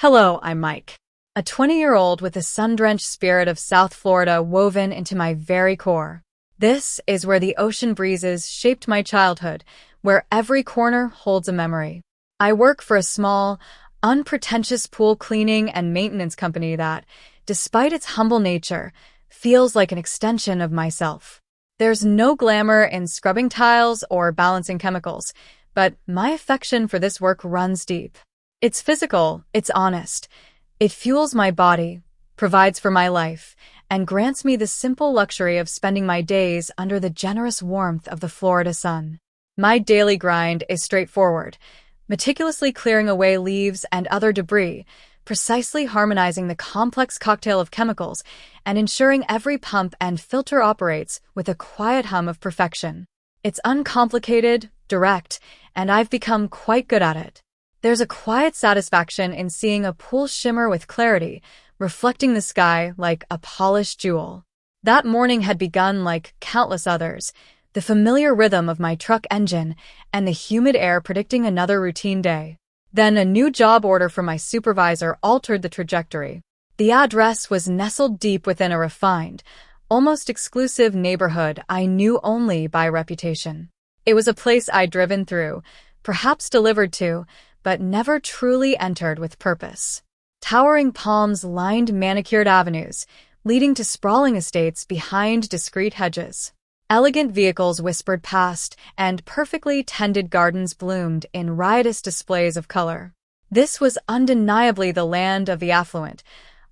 Hello, I'm Mike, a 20-year-old with the sun-drenched spirit of South Florida woven into my very core. This is where the ocean breezes shaped my childhood, where every corner holds a memory. I work for a small, unpretentious pool cleaning and maintenance company that, despite its humble nature, feels like an extension of myself. There's no glamour in scrubbing tiles or balancing chemicals, but my affection for this work runs deep. It's physical, it's honest. It fuels my body, provides for my life, and grants me the simple luxury of spending my days under the generous warmth of the Florida sun. My daily grind is straightforward, meticulously clearing away leaves and other debris, precisely harmonizing the complex cocktail of chemicals, and ensuring every pump and filter operates with a quiet hum of perfection. It's uncomplicated, direct, and I've become quite good at it. There's a quiet satisfaction in seeing a pool shimmer with clarity, reflecting the sky like a polished jewel. That morning had begun like countless others, the familiar rhythm of my truck engine and the humid air predicting another routine day. Then a new job order from my supervisor altered the trajectory. The address was nestled deep within a refined, almost exclusive neighborhood I knew only by reputation. It was a place I'd driven through, perhaps delivered to, but never truly entered with purpose. Towering palms lined manicured avenues, leading to sprawling estates behind discreet hedges. Elegant vehicles whispered past, and perfectly tended gardens bloomed in riotous displays of color. This was undeniably the land of the affluent,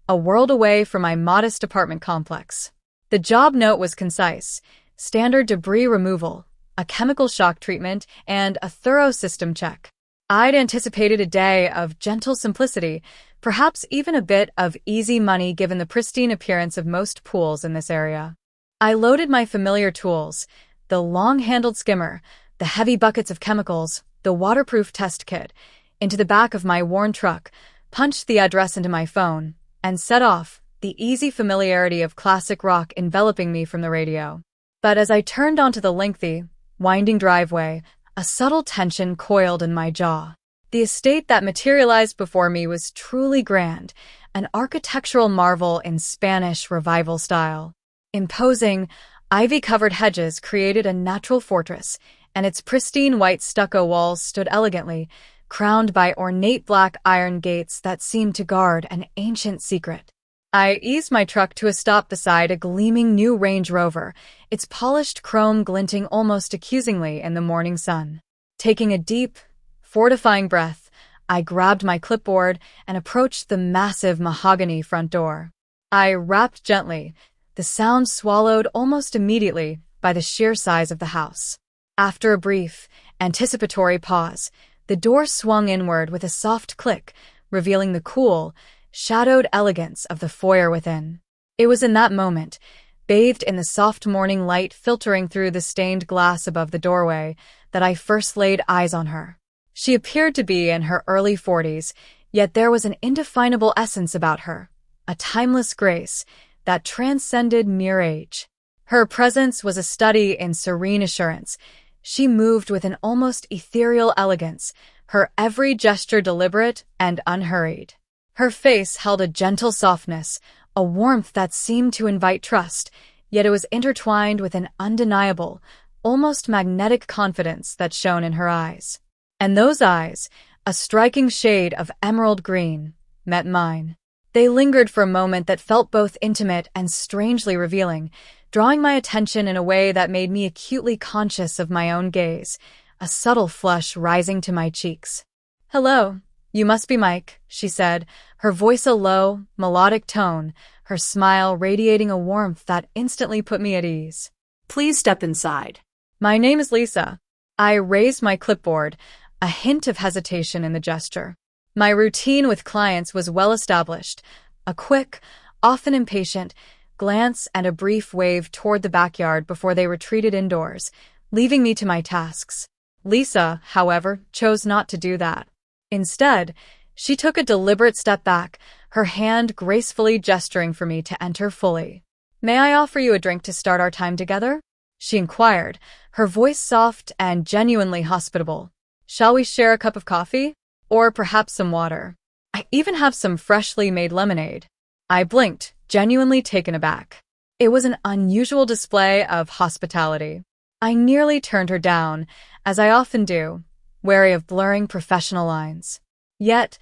a world away from my modest apartment complex. The job note was concise: standard debris removal, a chemical shock treatment, and a thorough system check. I'd anticipated a day of gentle simplicity, perhaps even a bit of easy money given the pristine appearance of most pools in this area. I loaded my familiar tools, the long-handled skimmer, the heavy buckets of chemicals, the waterproof test kit, into the back of my worn truck, punched the address into my phone, and set off, the easy familiarity of classic rock enveloping me from the radio. But as I turned onto the lengthy, winding driveway, a subtle tension coiled in my jaw. The estate that materialized before me was truly grand, an architectural marvel in Spanish Revival style. Imposing, ivy-covered hedges created a natural fortress, and its pristine white stucco walls stood elegantly, crowned by ornate black iron gates that seemed to guard an ancient secret. I eased my truck to a stop beside a gleaming new Range Rover, its polished chrome glinting almost accusingly in the morning sun. Taking a deep, fortifying breath, I grabbed my clipboard and approached the massive mahogany front door. I rapped gently, the sound swallowed almost immediately by the sheer size of the house. After a brief, anticipatory pause, the door swung inward with a soft click, revealing the cool, shadowed elegance of the foyer within. It was in that moment, bathed in the soft morning light filtering through the stained glass above the doorway, that I first laid eyes on her. She appeared to be in her early 40s, yet there was an indefinable essence about her, a timeless grace that transcended mere age. Her presence was a study in serene assurance. She moved with an almost ethereal elegance, her every gesture deliberate and unhurried. Her face held a gentle softness, a warmth that seemed to invite trust, yet it was intertwined with an undeniable, almost magnetic confidence that shone in her eyes. And those eyes, a striking shade of emerald green, met mine. They lingered for a moment that felt both intimate and strangely revealing, drawing my attention in a way that made me acutely conscious of my own gaze, a subtle flush rising to my cheeks. "Hello. You must be Mike," she said, her voice a low, melodic tone, her smile radiating a warmth that instantly put me at ease. "Please step inside." "My name is Lisa." I raised my clipboard, a hint of hesitation in the gesture. My routine with clients was well established, a quick, often impatient, glance and a brief wave toward the backyard before they retreated indoors, leaving me to my tasks. Lisa, however, chose not to do that. Instead, she took a deliberate step back, her hand gracefully gesturing for me to enter fully. "May I offer you a drink to start our time together?" she inquired, her voice soft and genuinely hospitable. "Shall we share a cup of coffee? Or perhaps some water?" I even have some freshly made lemonade." I blinked, genuinely taken aback. It was an unusual display of hospitality. I nearly turned her down, as I often do, wary of blurring professional lines. Yet,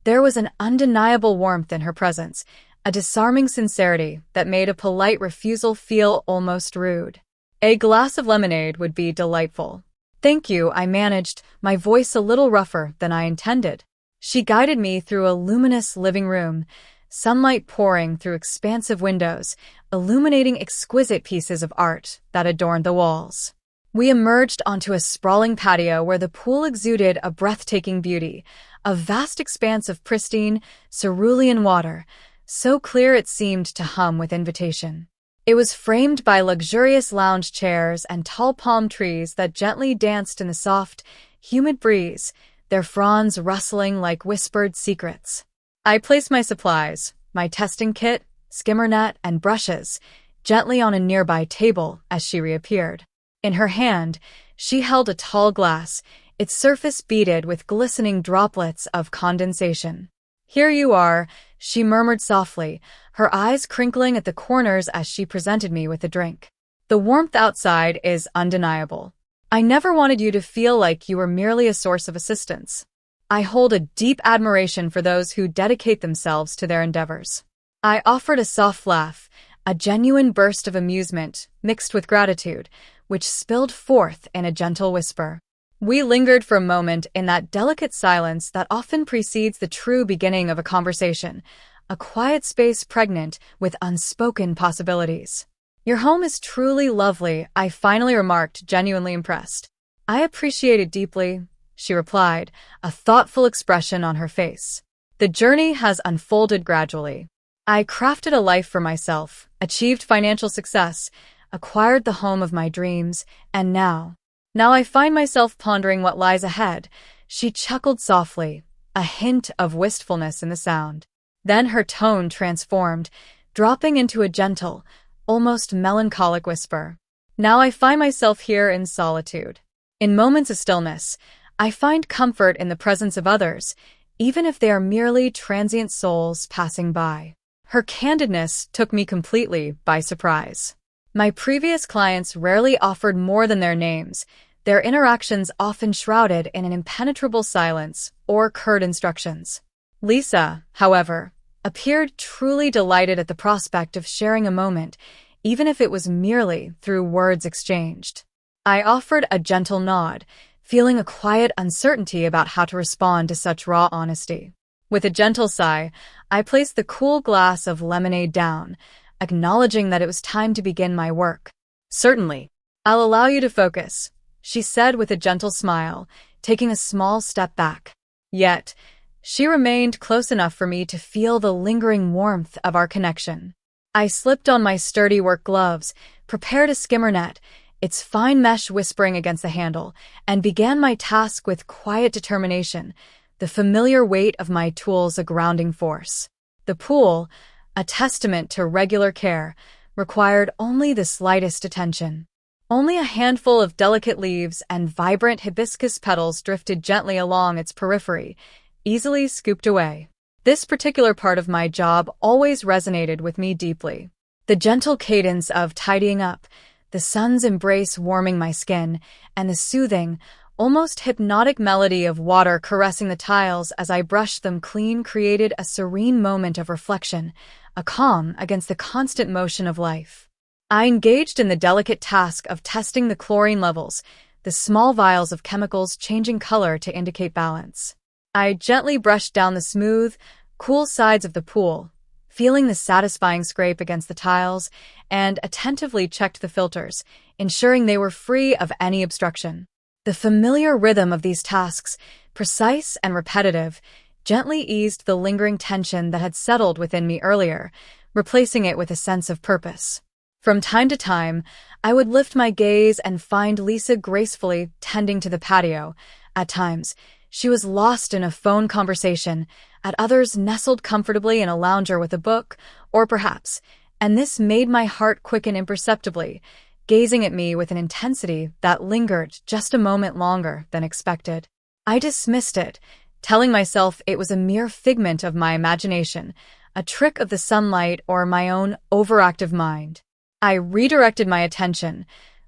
there was an undeniable warmth in her presence, a disarming sincerity that made a polite refusal feel almost rude. "A glass of lemonade would be delightful." "Thank you," I managed, my voice a little rougher than I intended. She guided me through a luminous living room, sunlight pouring through expansive windows, illuminating exquisite pieces of art that adorned the walls. We emerged onto a sprawling patio where the pool exuded a breathtaking beauty, a vast expanse of pristine, cerulean water, so clear it seemed to hum with invitation. It was framed by luxurious lounge chairs and tall palm trees that gently danced in the soft, humid breeze, their fronds rustling like whispered secrets. I placed my supplies, my testing kit, skimmer net, and brushes, gently on a nearby table as she reappeared. In her hand, she held a tall glass, its surface beaded with glistening droplets of condensation. "Here you are," she murmured softly, her eyes crinkling at the corners as she presented me with a drink. "The warmth outside is undeniable. I never wanted you to feel like you were merely a source of assistance. I hold a deep admiration for those who dedicate themselves to their endeavors." I offered a soft laugh, a genuine burst of amusement mixed with gratitude, which spilled forth in a gentle whisper. We lingered for a moment in that delicate silence that often precedes the true beginning of a conversation, a quiet space pregnant with unspoken possibilities. "Your home is truly lovely," I finally remarked, genuinely impressed. "I appreciate it deeply," she replied, a thoughtful expression on her face. "The journey has unfolded gradually. I crafted a life for myself, achieved financial success, acquired the home of my dreams, and now I find myself pondering what lies ahead." She chuckled softly, a hint of wistfulness in the sound. Then her tone transformed, dropping into a gentle, almost melancholic whisper. "Now I find myself here in solitude. In moments of stillness, I find comfort in the presence of others, even if they are merely transient souls passing by." Her candidness took me completely by surprise. My previous clients rarely offered more than their names, their interactions often shrouded in an impenetrable silence or curt instructions. Lisa, however, appeared truly delighted at the prospect of sharing a moment, even if it was merely through words exchanged. I offered a gentle nod, feeling a quiet uncertainty about how to respond to such raw honesty. With a gentle sigh, I placed the cool glass of lemonade down, acknowledging that it was time to begin my work. "Certainly. I'll allow you to focus," she said with a gentle smile, taking a small step back. Yet, she remained close enough for me to feel the lingering warmth of our connection. I slipped on my sturdy work gloves, prepared a skimmer net, its fine mesh whispering against the handle, and began my task with quiet determination, the familiar weight of my tools a grounding force. The pool, a testament to regular care, required only the slightest attention. Only a handful of delicate leaves and vibrant hibiscus petals drifted gently along its periphery, easily scooped away. This particular part of my job always resonated with me deeply. The gentle cadence of tidying up, the sun's embrace warming my skin, and the soothing, almost hypnotic melody of water caressing the tiles as I brushed them clean created a serene moment of reflection, a calm against the constant motion of life. I engaged in the delicate task of testing the chlorine levels, the small vials of chemicals changing color to indicate balance. I gently brushed down the smooth, cool sides of the pool, feeling the satisfying scrape against the tiles, and attentively checked the filters, ensuring they were free of any obstruction. The familiar rhythm of these tasks, precise and repetitive, gently eased the lingering tension that had settled within me earlier, replacing it with a sense of purpose. From time to time, I would lift my gaze and find Lisa gracefully tending to the patio. At times, she was lost in a phone conversation, at others nestled comfortably in a lounger with a book, or perhaps, and this made my heart quicken imperceptibly, gazing at me with an intensity that lingered just a moment longer than expected. I dismissed it, telling myself it was a mere figment of my imagination, a trick of the sunlight or my own overactive mind. I redirected my attention,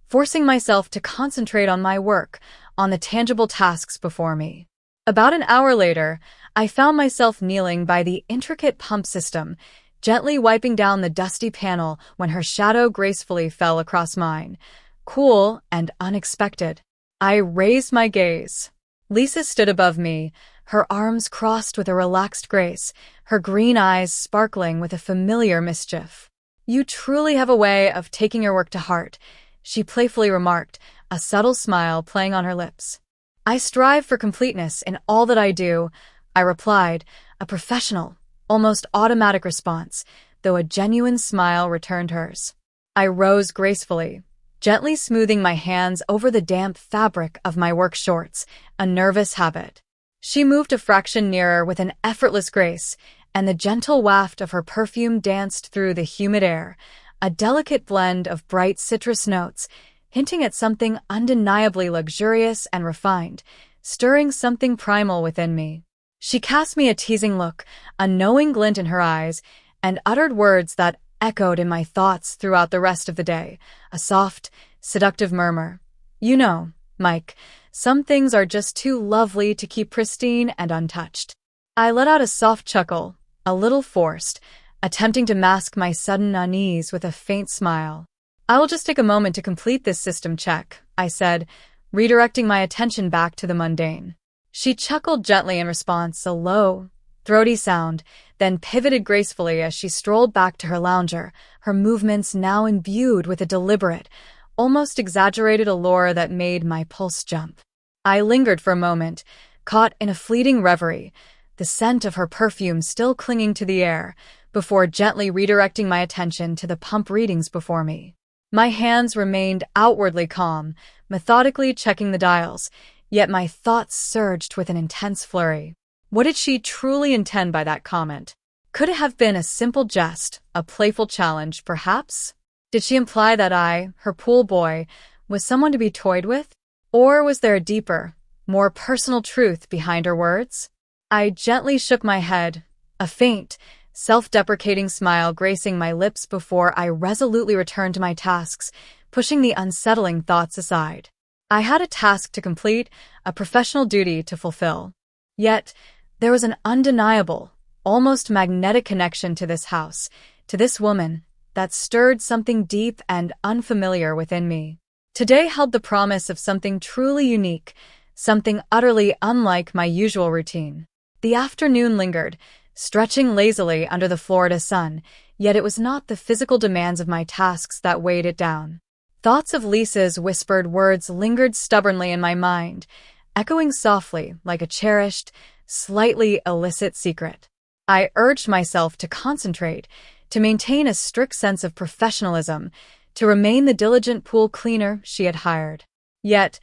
forcing myself to concentrate on my work, on the tangible tasks before me. About an hour later, I found myself kneeling by the intricate pump system, gently wiping down the dusty panel when her shadow gracefully fell across mine, cool and unexpected. I raised my gaze. Lisa stood above me, her arms crossed with a relaxed grace, her green eyes sparkling with a familiar mischief. "You truly have a way of taking your work to heart," she playfully remarked, a subtle smile playing on her lips. "I strive for completeness in all that I do," I replied, a professional, almost automatic response, though a genuine smile returned hers. I rose gracefully, gently smoothing my hands over the damp fabric of my work shorts, a nervous habit. She moved a fraction nearer with an effortless grace, and the gentle waft of her perfume danced through the humid air, a delicate blend of bright citrus notes, hinting at something undeniably luxurious and refined, stirring something primal within me. She cast me a teasing look, a knowing glint in her eyes, and uttered words that echoed in my thoughts throughout the rest of the day, a soft, seductive murmur. "You know, Mike, some things are just too lovely to keep pristine and untouched." I let out a soft chuckle, a little forced, attempting to mask my sudden unease with a faint smile. "I will just take a moment to complete this system check," I said, redirecting my attention back to the mundane. She chuckled gently in response, a low, throaty sound, then pivoted gracefully as she strolled back to her lounger, her movements now imbued with a deliberate, almost exaggerated allure that made my pulse jump. I lingered for a moment, caught in a fleeting reverie, the scent of her perfume still clinging to the air, before gently redirecting my attention to the pump readings before me. My hands remained outwardly calm, methodically checking the dials, yet my thoughts surged with an intense flurry. What did she truly intend by that comment? Could it have been a simple jest, a playful challenge, perhaps? Did she imply that I, her pool boy, was someone to be toyed with? Or was there a deeper, more personal truth behind her words? I gently shook my head, a faint, self-deprecating smile gracing my lips before I resolutely returned to my tasks, pushing the unsettling thoughts aside. I had a task to complete, a professional duty to fulfill. Yet, there was an undeniable, almost magnetic connection to this house, to this woman, that stirred something deep and unfamiliar within me. Today held the promise of something truly unique, something utterly unlike my usual routine. The afternoon lingered, stretching lazily under the Florida sun, yet it was not the physical demands of my tasks that weighed it down. Thoughts of Lisa's whispered words lingered stubbornly in my mind, echoing softly like a cherished, slightly illicit secret. I urged myself to concentrate, to maintain a strict sense of professionalism, to remain the diligent pool cleaner she had hired. Yet,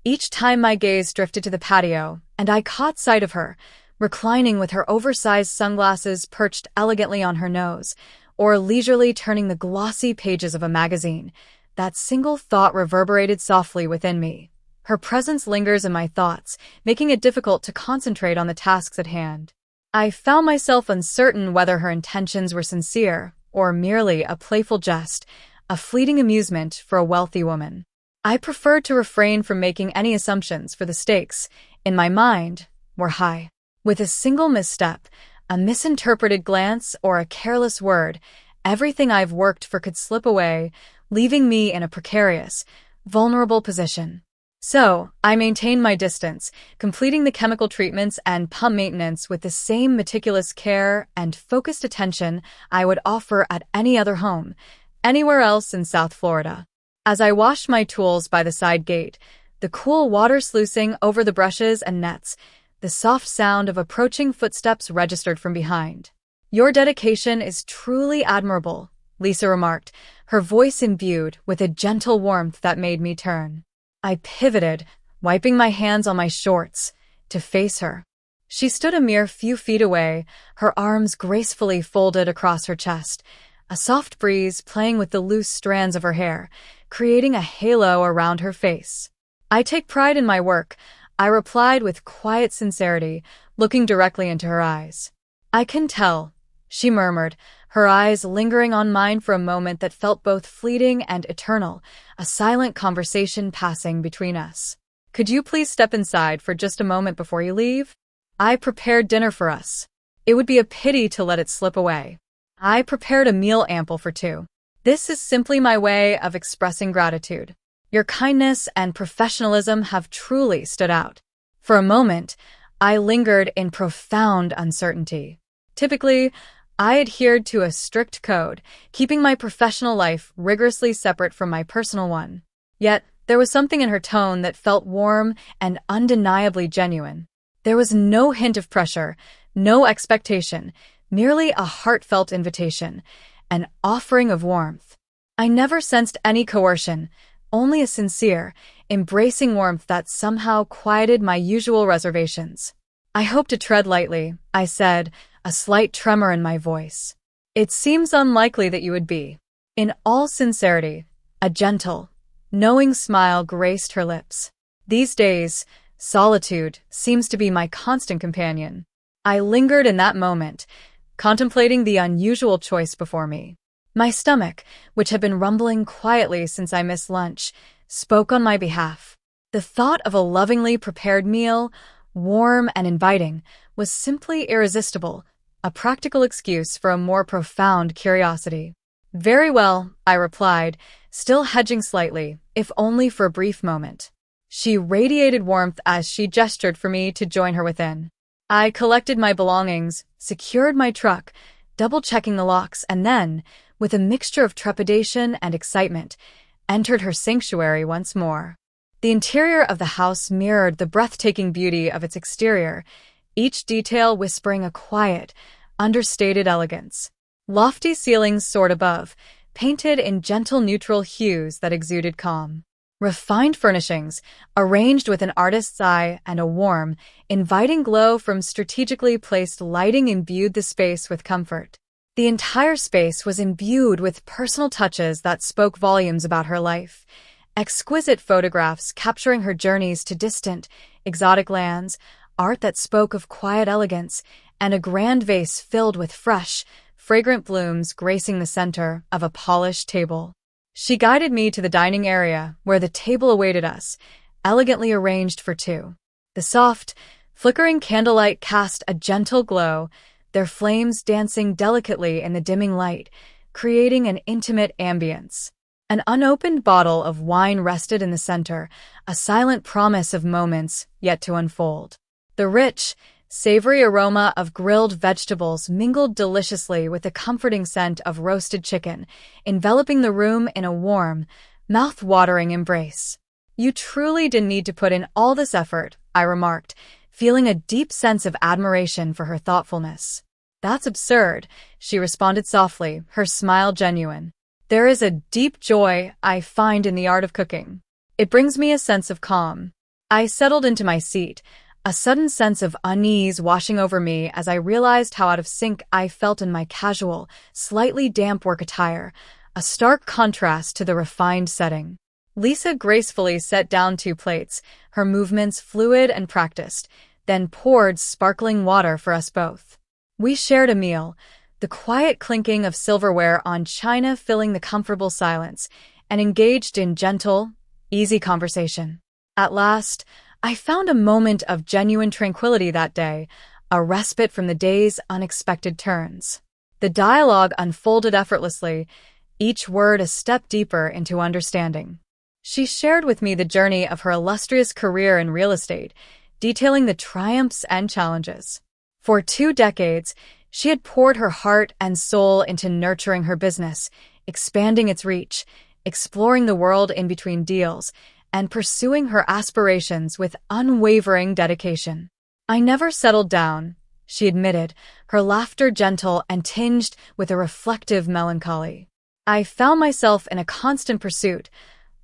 each time my gaze drifted to the patio, and I caught sight of her, reclining with her oversized sunglasses perched elegantly on her nose, or leisurely turning the glossy pages of a magazine, that single thought reverberated softly within me. Her presence lingers in my thoughts, making it difficult to concentrate on the tasks at hand. I found myself uncertain whether her intentions were sincere, or merely a playful jest, a fleeting amusement for a wealthy woman. I preferred to refrain from making any assumptions, for the stakes, in my mind, were high. With a single misstep, a misinterpreted glance, or a careless word, everything I've worked for could slip away, leaving me in a precarious, vulnerable position. So, I maintained my distance, completing the chemical treatments and pump maintenance with the same meticulous care and focused attention I would offer at any other home, anywhere else in South Florida. As I washed my tools by the side gate, the cool water sluicing over the brushes and nets, the soft sound of approaching footsteps registered from behind. "Your dedication is truly admirable," Lisa remarked, her voice imbued with a gentle warmth that made me turn. I pivoted, wiping my hands on my shorts, to face her. She stood a mere few feet away, her arms gracefully folded across her chest, a soft breeze playing with the loose strands of her hair, creating a halo around her face. "I take pride in my work," I replied with quiet sincerity, looking directly into her eyes. "I can tell," she murmured, her eyes lingering on mine for a moment that felt both fleeting and eternal, a silent conversation passing between us. "Could you please step inside for just a moment before you leave? I prepared dinner for us. It would be a pity to let it slip away. I prepared a meal ample for two. This is simply my way of expressing gratitude. Your kindness and professionalism have truly stood out." For a moment, I lingered in profound uncertainty. Typically, I adhered to a strict code, keeping my professional life rigorously separate from my personal one. Yet, there was something in her tone that felt warm and undeniably genuine. There was no hint of pressure, no expectation, merely a heartfelt invitation, an offering of warmth. I never sensed any coercion, only a sincere, embracing warmth that somehow quieted my usual reservations. "I hope to tread lightly," I said, a slight tremor in my voice. "It seems unlikely that you would be." In all sincerity, a gentle, knowing smile graced her lips. "These days, solitude seems to be my constant companion." I lingered in that moment, contemplating the unusual choice before me. My stomach, which had been rumbling quietly since I missed lunch, spoke on my behalf. The thought of a lovingly prepared meal, warm and inviting, was simply irresistible, a practical excuse for a more profound curiosity. "Very well," I replied, still hedging slightly, if only for a brief moment. She radiated warmth as she gestured for me to join her within. I collected my belongings, secured my truck, double-checking the locks, and then, with a mixture of trepidation and excitement, entered her sanctuary once more. The interior of the house mirrored the breathtaking beauty of its exterior, each detail whispering a quiet, understated elegance. Lofty ceilings soared above, painted in gentle neutral hues that exuded calm. Refined furnishings, arranged with an artist's eye and a warm, inviting glow from strategically placed lighting imbued the space with comfort. The entire space was imbued with personal touches that spoke volumes about her life. Exquisite photographs capturing her journeys to distant, exotic lands, art that spoke of quiet elegance, and a grand vase filled with fresh, fragrant blooms gracing the center of a polished table. She guided me to the dining area, where the table awaited us, elegantly arranged for two. The soft, flickering candlelight cast a gentle glow, their flames dancing delicately in the dimming light, creating an intimate ambience. An unopened bottle of wine rested in the center, a silent promise of moments yet to unfold. The rich, savory aroma of grilled vegetables mingled deliciously with the comforting scent of roasted chicken, enveloping the room in a warm, mouth-watering embrace. "You truly didn't need to put in all this effort," I remarked, feeling a deep sense of admiration for her thoughtfulness. "That's absurd," she responded softly, her smile genuine. "There is a deep joy I find in the art of cooking. It brings me a sense of calm." I settled into my seat, a sudden sense of unease washing over me as I realized how out of sync I felt in my casual, slightly damp work attire, a stark contrast to the refined setting. Lisa gracefully set down 2 plates, her movements fluid and practiced, then poured sparkling water for us both. We shared a meal, the quiet clinking of silverware on china filling the comfortable silence, and engaged in gentle, easy conversation. At last, I found a moment of genuine tranquility that day, a respite from the day's unexpected turns. The dialogue unfolded effortlessly, each word a step deeper into understanding. She shared with me the journey of her illustrious career in real estate, detailing the triumphs and challenges. For 2 decades, she had poured her heart and soul into nurturing her business, expanding its reach, exploring the world in between deals, and pursuing her aspirations with unwavering dedication. "I never settled down," she admitted, her laughter gentle and tinged with a reflective melancholy. "I found myself in a constant pursuit,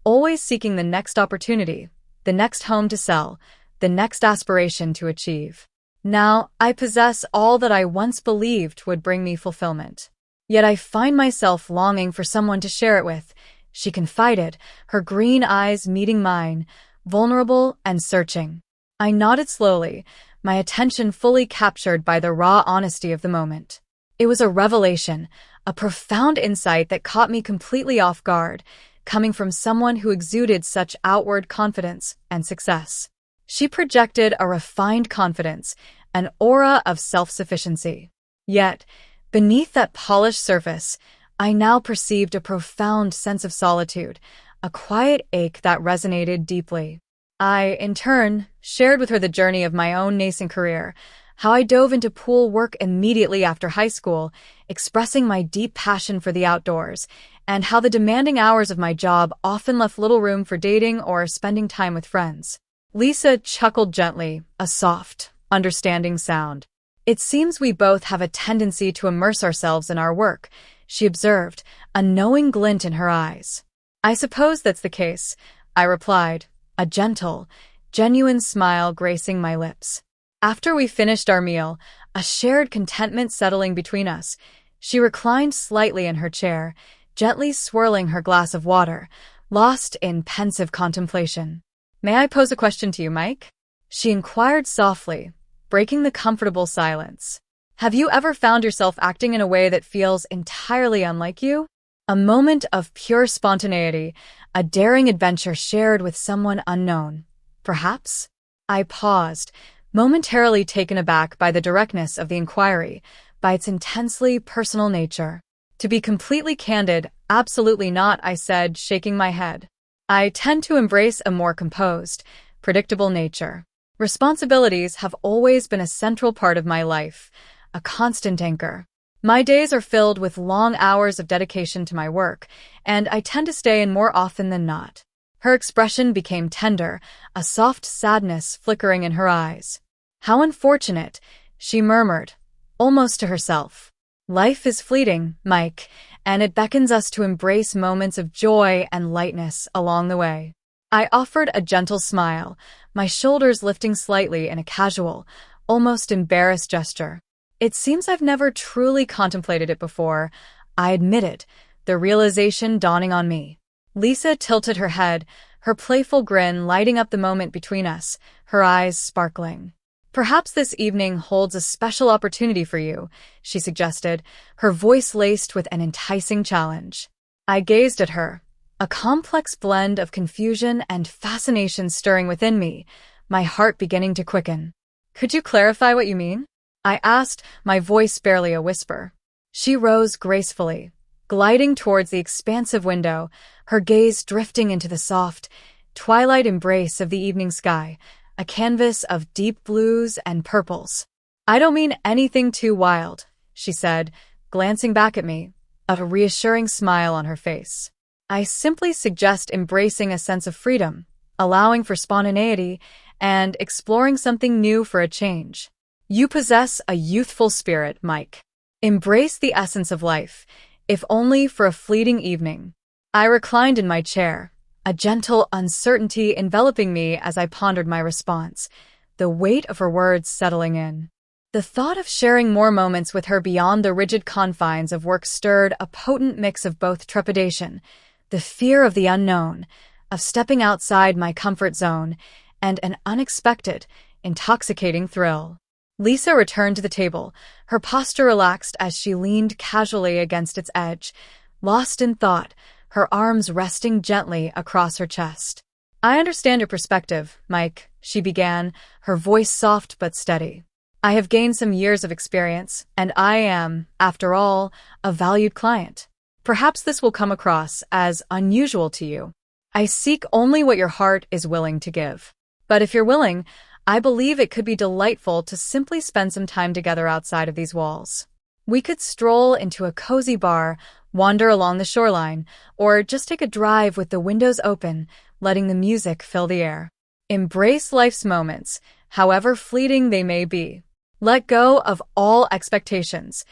always seeking the next opportunity, the next home to sell, the next aspiration to achieve. Now, I possess all that I once believed would bring me fulfillment. Yet I find myself longing for someone to share it with," she confided, her green eyes meeting mine, vulnerable and searching. I nodded slowly, my attention fully captured by the raw honesty of the moment. It was a revelation, a profound insight that caught me completely off guard, coming from someone who exuded such outward confidence and success. She projected a refined confidence, an aura of self-sufficiency. Yet, beneath that polished surface, I now perceived a profound sense of solitude, a quiet ache that resonated deeply. I, in turn, shared with her the journey of my own nascent career, how I dove into pool work immediately after high school, expressing my deep passion for the outdoors, and how the demanding hours of my job often left little room for dating or spending time with friends. Lisa chuckled gently, a soft, understanding sound. "It seems we both have a tendency to immerse ourselves in our work," she observed, a knowing glint in her eyes. "I suppose that's the case," I replied, a gentle, genuine smile gracing my lips. After we finished our meal, a shared contentment settling between us, she reclined slightly in her chair, gently swirling her glass of water, lost in pensive contemplation. "May I pose a question to you, Mike?" she inquired softly, breaking the comfortable silence. "Have you ever found yourself acting in a way that feels entirely unlike you? A moment of pure spontaneity, a daring adventure shared with someone unknown, perhaps?" I paused, momentarily taken aback by the directness of the inquiry, by its intensely personal nature. "To be completely candid, absolutely not," I said, shaking my head. "I tend to embrace a more composed, predictable nature. Responsibilities have always been a central part of my life, a constant anchor. My days are filled with long hours of dedication to my work, and I tend to stay in more often than not." Her expression became tender, a soft sadness flickering in her eyes. "How unfortunate," she murmured, almost to herself. "Life is fleeting, Mike, and it beckons us to embrace moments of joy and lightness along the way." I offered a gentle smile, my shoulders lifting slightly in a casual, almost embarrassed gesture. "It seems I've never truly contemplated it before," I admitted, the realization dawning on me. Lisa tilted her head, her playful grin lighting up the moment between us, her eyes sparkling. "Perhaps this evening holds a special opportunity for you," she suggested, her voice laced with an enticing challenge. I gazed at her, a complex blend of confusion and fascination stirring within me, my heart beginning to quicken. "Could you clarify what you mean?" I asked, my voice barely a whisper. She rose gracefully, gliding towards the expansive window, her gaze drifting into the soft, twilight embrace of the evening sky, a canvas of deep blues and purples. "I don't mean anything too wild," she said, glancing back at me, a reassuring smile on her face. "I simply suggest embracing a sense of freedom, allowing for spontaneity, and exploring something new for a change. You possess a youthful spirit, Mike. Embrace the essence of life, if only for a fleeting evening." I reclined in my chair, a gentle uncertainty enveloping me as I pondered my response, the weight of her words settling in. The thought of sharing more moments with her beyond the rigid confines of work stirred a potent mix of both trepidation, the fear of the unknown, of stepping outside my comfort zone, and an unexpected, intoxicating thrill. Lisa returned to the table, her posture relaxed as she leaned casually against its edge, lost in thought, her arms resting gently across her chest. "I understand your perspective, Mike," she began, her voice soft but steady. "I have gained some years of experience, and I am, after all, a valued client. Perhaps this will come across as unusual to you. I seek only what your heart is willing to give. But if you're willing, I believe it could be delightful to simply spend some time together outside of these walls. We could stroll into a cozy bar, wander along the shoreline, or just take a drive with the windows open, letting the music fill the air. Embrace life's moments, however fleeting they may be. Let go of all expectations.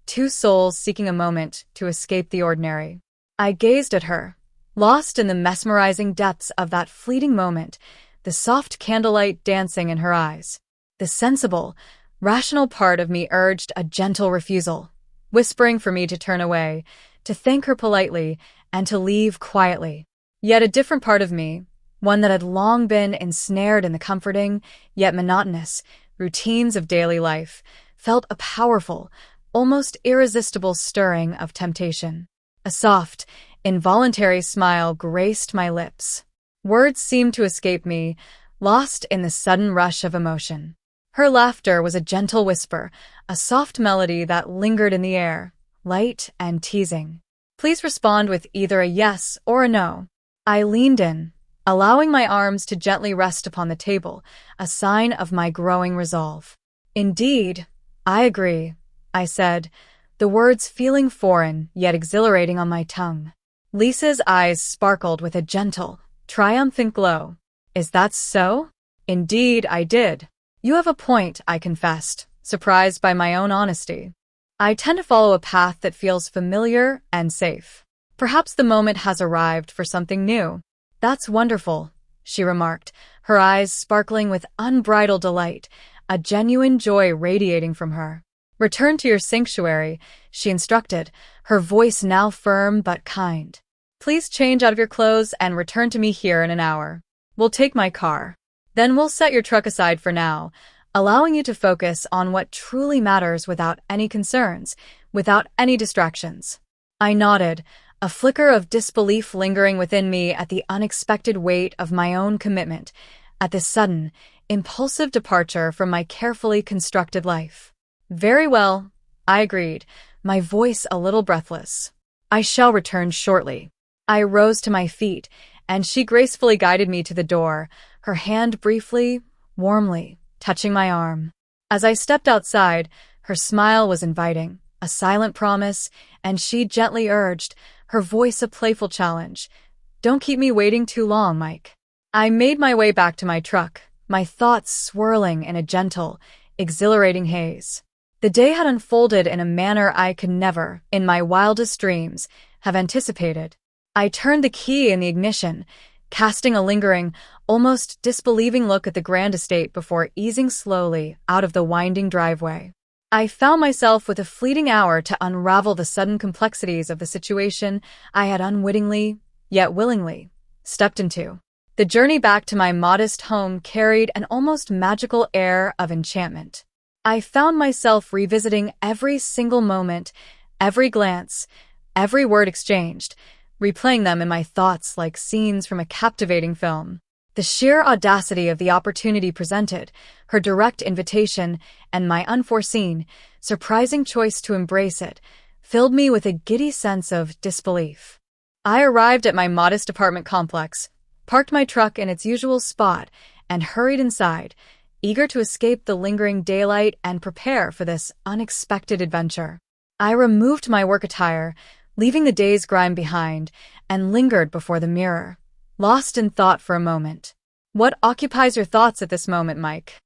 Two souls seeking a moment to escape the ordinary." I gazed at her, lost in the mesmerizing depths of that fleeting moment, the soft candlelight dancing in her eyes. The sensible, rational part of me urged a gentle refusal, whispering for me to turn away, to thank her politely, and to leave quietly. Yet a different part of me, one that had long been ensnared in the comforting, yet monotonous, routines of daily life, felt a powerful, almost irresistible stirring of temptation. A soft, involuntary smile graced my lips. Words seemed to escape me, lost in the sudden rush of emotion. Her laughter was a gentle whisper, a soft melody that lingered in the air, light and teasing. Please respond with either a yes or a no. I leaned in, allowing my arms to gently rest upon the table, a sign of my growing resolve. Indeed, I agree, I said, the words feeling foreign yet exhilarating on my tongue. Lisa's eyes sparkled with a gentle, triumphant glow. Is that so? Indeed, I did. You have a point, I confessed, surprised by my own honesty. I tend to follow a path that feels familiar and safe. Perhaps the moment has arrived for something new. That's wonderful, she remarked, her eyes sparkling with unbridled delight, a genuine joy radiating from her. Return to your sanctuary, she instructed, her voice now firm but kind. Please change out of your clothes and return to me here in an hour. We'll take my car. Then we'll set your truck aside for now, allowing you to focus on what truly matters without any concerns, without any distractions. I nodded, a flicker of disbelief lingering within me at the unexpected weight of my own commitment, at this sudden, impulsive departure from my carefully constructed life. Very well, I agreed, my voice a little breathless. I shall return shortly. I rose to my feet, and she gracefully guided me to the door, her hand briefly, warmly, touching my arm. As I stepped outside, her smile was inviting, a silent promise, and she gently urged, her voice a playful challenge. Don't keep me waiting too long, Mike. I made my way back to my truck, my thoughts swirling in a gentle, exhilarating haze. The day had unfolded in a manner I could never, in my wildest dreams, have anticipated. I turned the key in the ignition, casting a lingering, almost disbelieving look at the grand estate before easing slowly out of the winding driveway. I found myself with a fleeting hour to unravel the sudden complexities of the situation I had unwittingly, yet willingly, stepped into. The journey back to my modest home carried an almost magical air of enchantment. I found myself revisiting every single moment, every glance, every word exchanged, replaying them in my thoughts like scenes from a captivating film. The sheer audacity of the opportunity presented, her direct invitation, and my unforeseen, surprising choice to embrace it, filled me with a giddy sense of disbelief. I arrived at my modest apartment complex, parked my truck in its usual spot, and hurried inside, eager to escape the lingering daylight and prepare for this unexpected adventure. I removed my work attire, leaving the day's grime behind, and lingered before the mirror, lost in thought for a moment. What occupies your thoughts at this moment, Mike?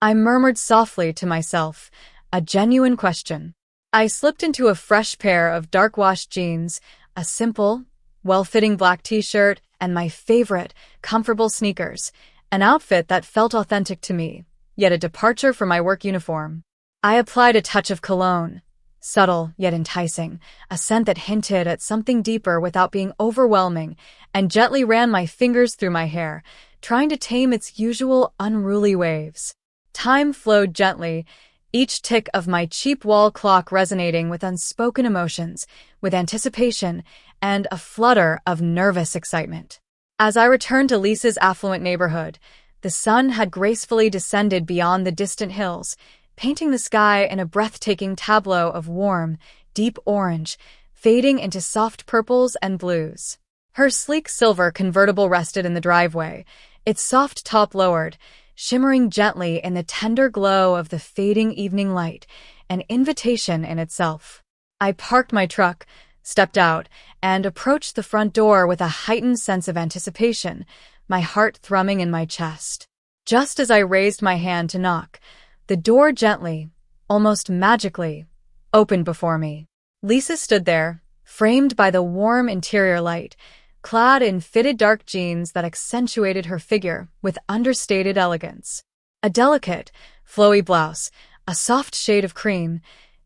I murmured softly to myself, a genuine question. I slipped into a fresh pair of dark-washed jeans, a simple, well-fitting black t-shirt, and my favorite, comfortable sneakers, an outfit that felt authentic to me, yet a departure from my work uniform. I applied a touch of cologne, subtle yet enticing, a scent that hinted at something deeper without being overwhelming, and gently ran my fingers through my hair, trying to tame its usual unruly waves. Time flowed gently, each tick of my cheap wall clock resonating with unspoken emotions, with anticipation, and a flutter of nervous excitement. As I returned to Lisa's affluent neighborhood, the sun had gracefully descended beyond the distant hills, painting the sky in a breathtaking tableau of warm, deep orange, fading into soft purples and blues. Her sleek silver convertible rested in the driveway, its soft top lowered, shimmering gently in the tender glow of the fading evening light, an invitation in itself. I parked my truck, stepped out, and approached the front door with a heightened sense of anticipation, my heart thrumming in my chest. Just as I raised my hand to knock, the door gently, almost magically, opened before me. Lisa stood there, framed by the warm interior light, clad in fitted dark jeans that accentuated her figure with understated elegance. A delicate, flowy blouse, a soft shade of cream,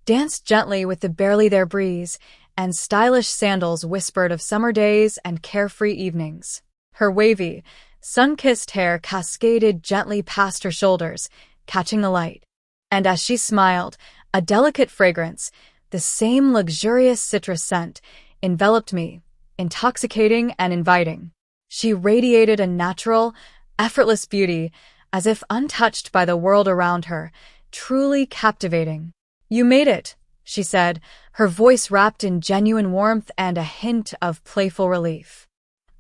danced gently with the barely there breeze, and stylish sandals whispered of summer days and carefree evenings. Her wavy, sun-kissed hair cascaded gently past her shoulders, catching the light. And as she smiled, a delicate fragrance, the same luxurious citrus scent, enveloped me, intoxicating and inviting. She radiated a natural, effortless beauty, as if untouched by the world around her, truly captivating. "You made it," she said, her voice wrapped in genuine warmth and a hint of playful relief.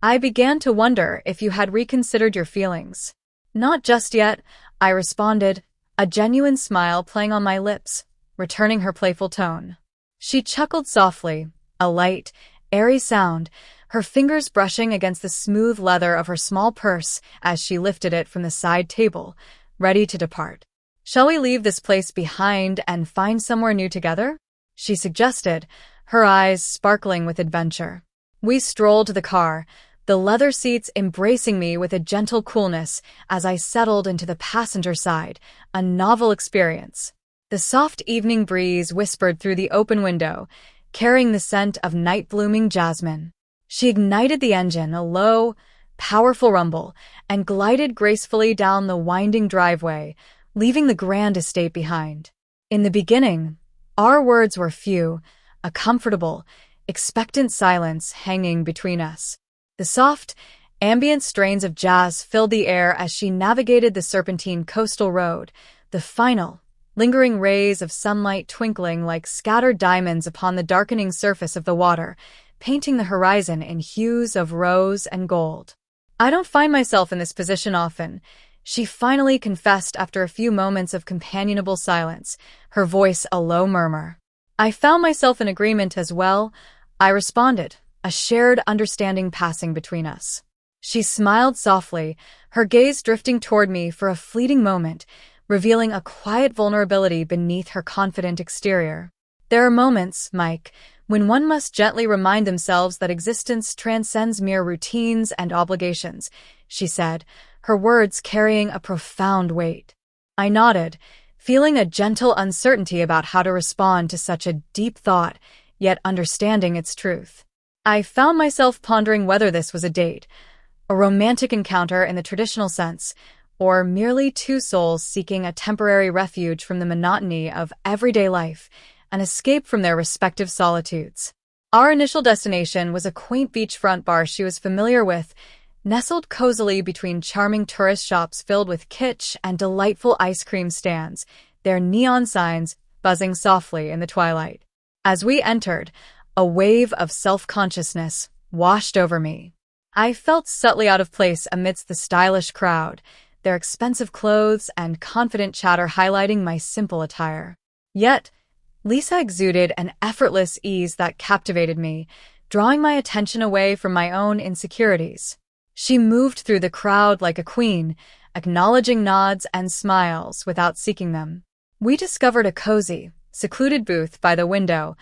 I began to wonder if you had reconsidered your feelings. "Not just yet," I responded, a genuine smile playing on my lips, returning her playful tone. She chuckled softly, a light, airy sound, her fingers brushing against the smooth leather of her small purse as she lifted it from the side table, ready to depart. "Shall we leave this place behind and find somewhere new together?" she suggested, her eyes sparkling with adventure. We strolled to the car, the leather seats embracing me with a gentle coolness as I settled into the passenger side, a novel experience. The soft evening breeze whispered through the open window, carrying the scent of night-blooming jasmine. She ignited the engine, a low, powerful rumble, and glided gracefully down the winding driveway, leaving the grand estate behind. In the beginning, our words were few, a comfortable, expectant silence hanging between us. The soft, ambient strains of jazz filled the air as she navigated the serpentine coastal road, the final, lingering rays of sunlight twinkling like scattered diamonds upon the darkening surface of the water, painting the horizon in hues of rose and gold. "I don't find myself in this position often," she finally confessed after a few moments of companionable silence, her voice a low murmur. "I found myself in agreement as well," I responded, a shared understanding passing between us. She smiled softly, her gaze drifting toward me for a fleeting moment, revealing a quiet vulnerability beneath her confident exterior. "There are moments, Mike, when one must gently remind themselves that existence transcends mere routines and obligations," she said, her words carrying a profound weight. I nodded, feeling a gentle uncertainty about how to respond to such a deep thought, yet understanding its truth. I found myself pondering whether this was a date, a romantic encounter in the traditional sense, or merely two souls seeking a temporary refuge from the monotony of everyday life, an escape from their respective solitudes. Our initial destination was a quaint beachfront bar she was familiar with, nestled cozily between charming tourist shops filled with kitsch and delightful ice cream stands, their neon signs buzzing softly in the twilight. As we entered, a wave of self-consciousness washed over me. I felt subtly out of place amidst the stylish crowd, their expensive clothes and confident chatter highlighting my simple attire. Yet, Lisa exuded an effortless ease that captivated me, drawing my attention away from my own insecurities. She moved through the crowd like a queen, acknowledging nods and smiles without seeking them. We discovered a cozy, secluded booth by the window,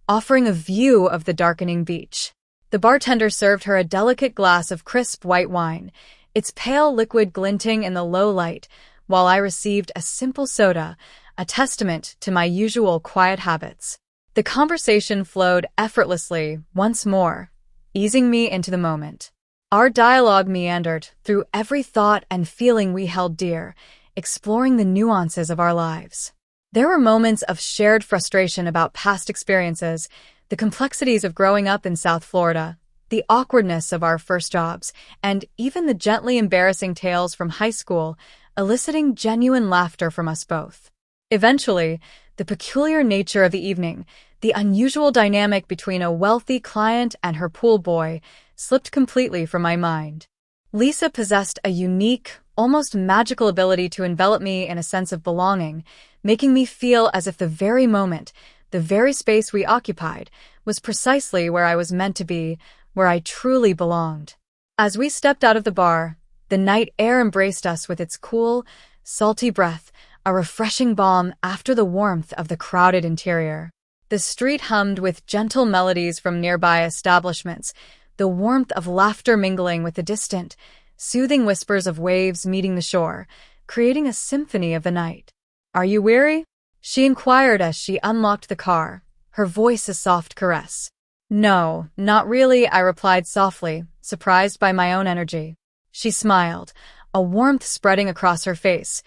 offering a view of the darkening beach. The bartender served her a delicate glass of crisp white wine, its pale liquid glinting in the low light, while I received a simple soda, a testament to my usual quiet habits. The conversation flowed effortlessly once more, easing me into the moment. Our dialogue meandered through every thought and feeling we held dear, exploring the nuances of our lives. There were moments of shared frustration about past experiences, the complexities of growing up in South Florida, the awkwardness of our first jobs, and even the gently embarrassing tales from high school, eliciting genuine laughter from us both. Eventually, the peculiar nature of the evening, the unusual dynamic between a wealthy client and her pool boy, slipped completely from my mind. Lisa possessed a unique, almost magical ability to envelop me in a sense of belonging, making me feel as if the very moment, the very space we occupied, was precisely where I was meant to be, where I truly belonged. As we stepped out of the bar, the night air embraced us with its cool, salty breath, a refreshing balm after the warmth of the crowded interior. The street hummed with gentle melodies from nearby establishments, the warmth of laughter mingling with the distant, soothing whispers of waves meeting the shore, creating a symphony of the night. "Are you weary?" she inquired as she unlocked the car, her voice a soft caress. "No, not really," I replied softly, surprised by my own energy. She smiled, a warmth spreading across her face,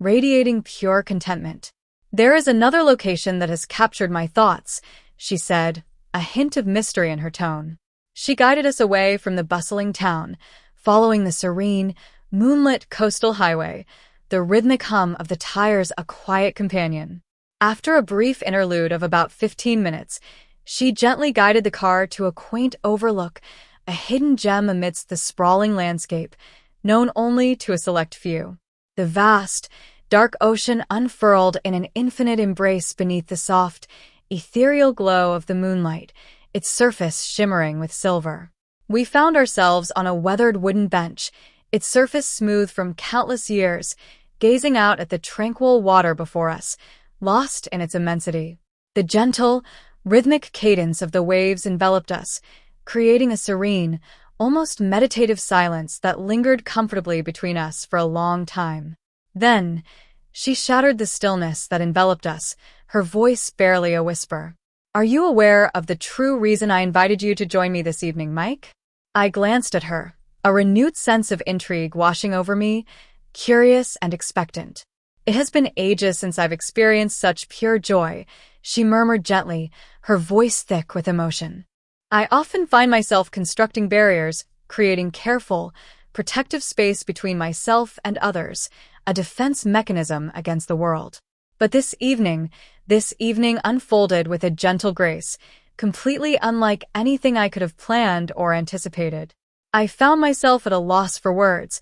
radiating pure contentment. "There is another location that has captured my thoughts," she said, a hint of mystery in her tone. She guided us away from the bustling town, following the serene, moonlit coastal highway, the rhythmic hum of the tires a quiet companion. After a brief interlude of about 15 minutes, she gently guided the car to a quaint overlook, a hidden gem amidst the sprawling landscape, known only to a select few. The vast, dark ocean unfurled in an infinite embrace beneath the soft, ethereal glow of the moonlight, its surface shimmering with silver. We found ourselves on a weathered wooden bench, its surface smooth from countless years, gazing out at the tranquil water before us, lost in its immensity. The gentle, rhythmic cadence of the waves enveloped us, creating a serene, almost meditative silence that lingered comfortably between us for a long time. Then, she shattered the stillness that enveloped us, her voice barely a whisper. "Are you aware of the true reason I invited you to join me this evening, Mike?" I glanced at her, a renewed sense of intrigue washing over me, curious and expectant. "It has been ages since I've experienced such pure joy," she murmured gently, her voice thick with emotion. "I often find myself constructing barriers, creating careful, protective space between myself and others, a defense mechanism against the world. But this evening unfolded with a gentle grace, completely unlike anything I could have planned or anticipated." I found myself at a loss for words,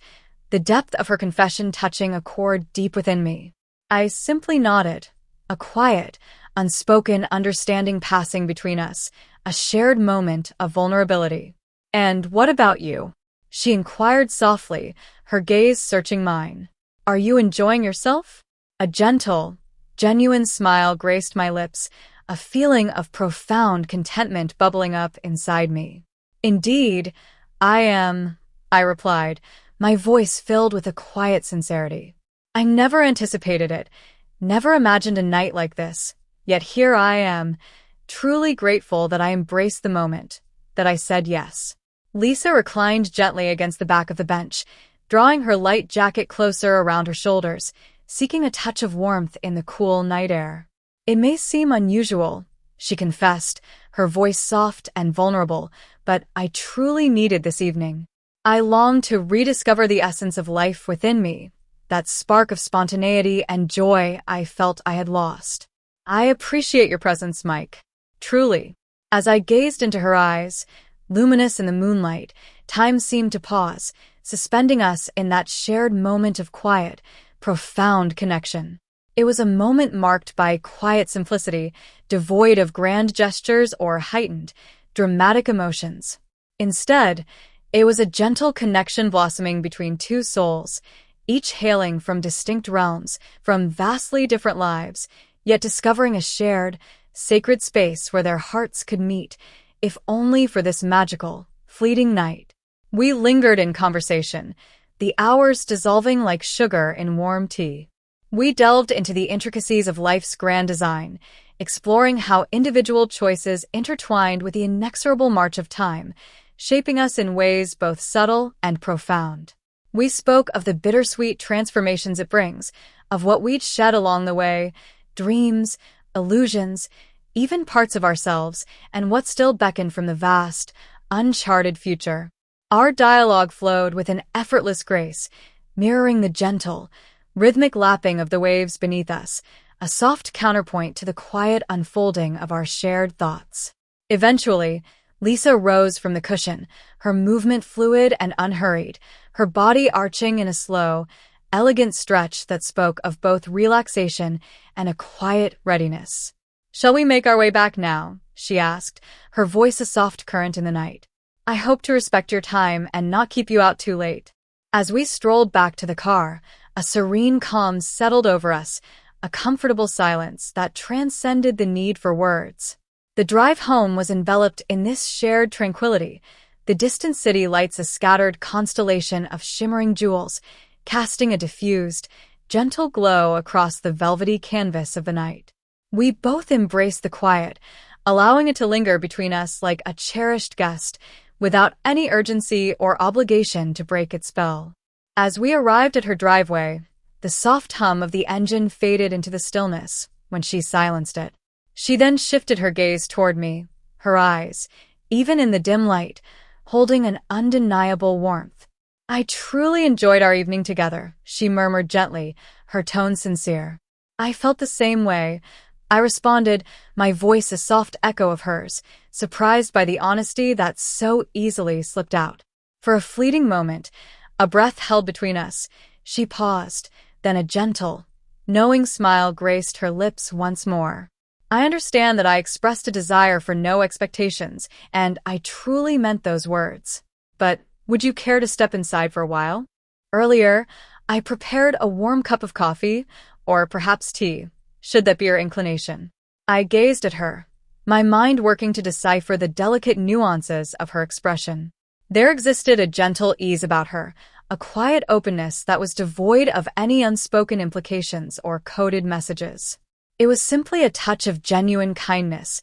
the depth of her confession touching a chord deep within me. I simply nodded, a quiet, unspoken understanding passing between us, a shared moment of vulnerability. "And what about you?" she inquired softly, her gaze searching mine. "Are you enjoying yourself?" A gentle, genuine smile graced my lips, a feeling of profound contentment bubbling up inside me. "Indeed, I am," I replied, my voice filled with a quiet sincerity. "I never anticipated it, never imagined a night like this, yet here I am, truly grateful that I embraced the moment, that I said yes." Lisa reclined gently against the back of the bench, drawing her light jacket closer around her shoulders, seeking a touch of warmth in the cool night air. "It may seem unusual," she confessed, her voice soft and vulnerable, "but I truly needed this evening. I longed to rediscover the essence of life within me, that spark of spontaneity and joy I felt I had lost. I appreciate your presence, Mike. Truly." As I gazed into her eyes, luminous in the moonlight, time seemed to pause, suspending us in that shared moment of quiet, profound connection. It was a moment marked by quiet simplicity, devoid of grand gestures or heightened, dramatic emotions. Instead, it was a gentle connection blossoming between two souls, each hailing from distinct realms, from vastly different lives, yet discovering a shared, sacred space where their hearts could meet, if only for this magical, fleeting night. We lingered in conversation, the hours dissolving like sugar in warm tea. We delved into the intricacies of life's grand design, exploring how individual choices intertwined with the inexorable march of time, shaping us in ways both subtle and profound. We spoke of the bittersweet transformations it brings, of what we'd shed along the way, dreams, illusions, even parts of ourselves, and what still beckoned from the vast, uncharted future. Our dialogue flowed with an effortless grace, mirroring the gentle, rhythmic lapping of the waves beneath us, a soft counterpoint to the quiet unfolding of our shared thoughts. Eventually, Lisa rose from the cushion, her movement fluid and unhurried, her body arching in a slow, elegant stretch that spoke of both relaxation and a quiet readiness. "Shall we make our way back now?" she asked, her voice a soft current in the night. "I hope to respect your time and not keep you out too late." As we strolled back to the car, a serene calm settled over us, a comfortable silence that transcended the need for words. The drive home was enveloped in this shared tranquility, the distant city lights a scattered constellation of shimmering jewels, casting a diffused, gentle glow across the velvety canvas of the night. We both embraced the quiet, allowing it to linger between us like a cherished guest, without any urgency or obligation to break its spell. As we arrived at her driveway, The soft hum of the engine faded into the stillness when she silenced it. She then shifted her gaze toward me, her eyes, even in the dim light, holding an undeniable warmth. "I truly enjoyed our evening together," she murmured gently, her tone sincere. I felt the same way. I responded, my voice a soft echo of hers, surprised by the honesty that so easily slipped out. For a fleeting moment, a breath held between us. She paused, then a gentle, knowing smile graced her lips once more. I understand that I expressed a desire for no expectations, and I truly meant those words. But would you care to step inside for a while? Earlier, I prepared a warm cup of coffee, or perhaps tea, should that be your inclination. I gazed at her, my mind working to decipher the delicate nuances of her expression. There existed a gentle ease about her, a quiet openness that was devoid of any unspoken implications or coded messages. It was simply a touch of genuine kindness,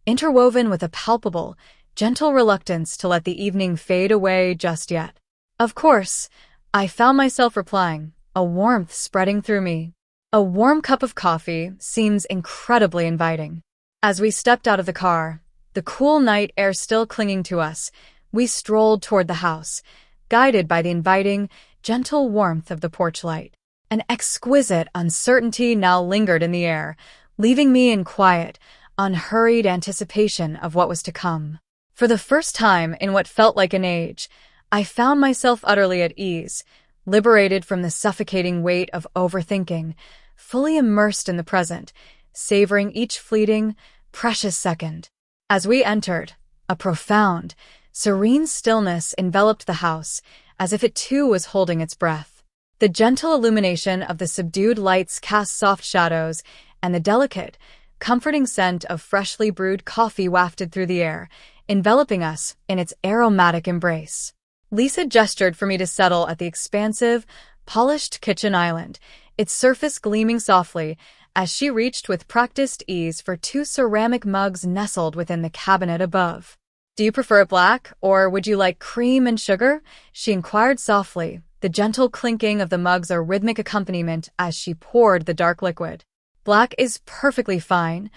interwoven with a palpable, gentle reluctance to let the evening fade away just yet. Of course, I found myself replying, a warmth spreading through me. A warm cup of coffee seems incredibly inviting. As we stepped out of the car, the cool night air still clinging to us, we strolled toward the house, guided by the inviting, gentle warmth of the porch light. An exquisite uncertainty now lingered in the air, leaving me in quiet, unhurried anticipation of what was to come. For the first time in what felt like an age, I found myself utterly at ease, liberated from the suffocating weight of overthinking, fully immersed in the present, savoring each fleeting, precious second. As we entered, a profound, serene stillness enveloped the house, as if it too was holding its breath. The gentle illumination of the subdued lights cast soft shadows, and the delicate, comforting scent of freshly brewed coffee wafted through the air, enveloping us in its aromatic embrace. Lisa gestured for me to settle at the expansive, polished kitchen island, its surface gleaming softly as she reached with practiced ease for two ceramic mugs nestled within the cabinet above. "Do you prefer it black, or would you like cream and sugar?" she inquired softly, the gentle clinking of the mugs a rhythmic accompaniment as she poured the dark liquid. "Black is perfectly fine,"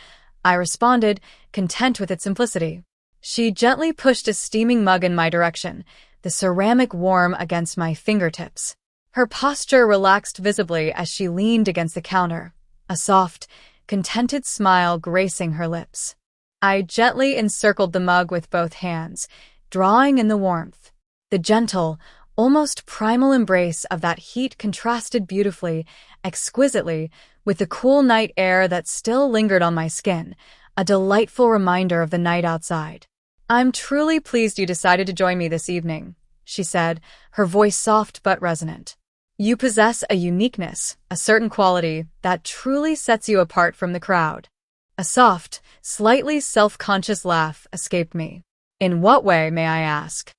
I responded, content with its simplicity. She gently pushed a steaming mug in my direction, the ceramic warm against my fingertips. Her posture relaxed visibly as she leaned against the counter, a soft, contented smile gracing her lips. I gently encircled the mug with both hands, drawing in the warmth. The gentle, almost primal embrace of that heat contrasted beautifully, exquisitely, with the cool night air that still lingered on my skin, a delightful reminder of the night outside. "I'm truly pleased you decided to join me this evening," she said, her voice soft but resonant. "You possess a uniqueness, a certain quality that truly sets you apart from the crowd." A soft, slightly self-conscious laugh escaped me. "In what way, may I ask?"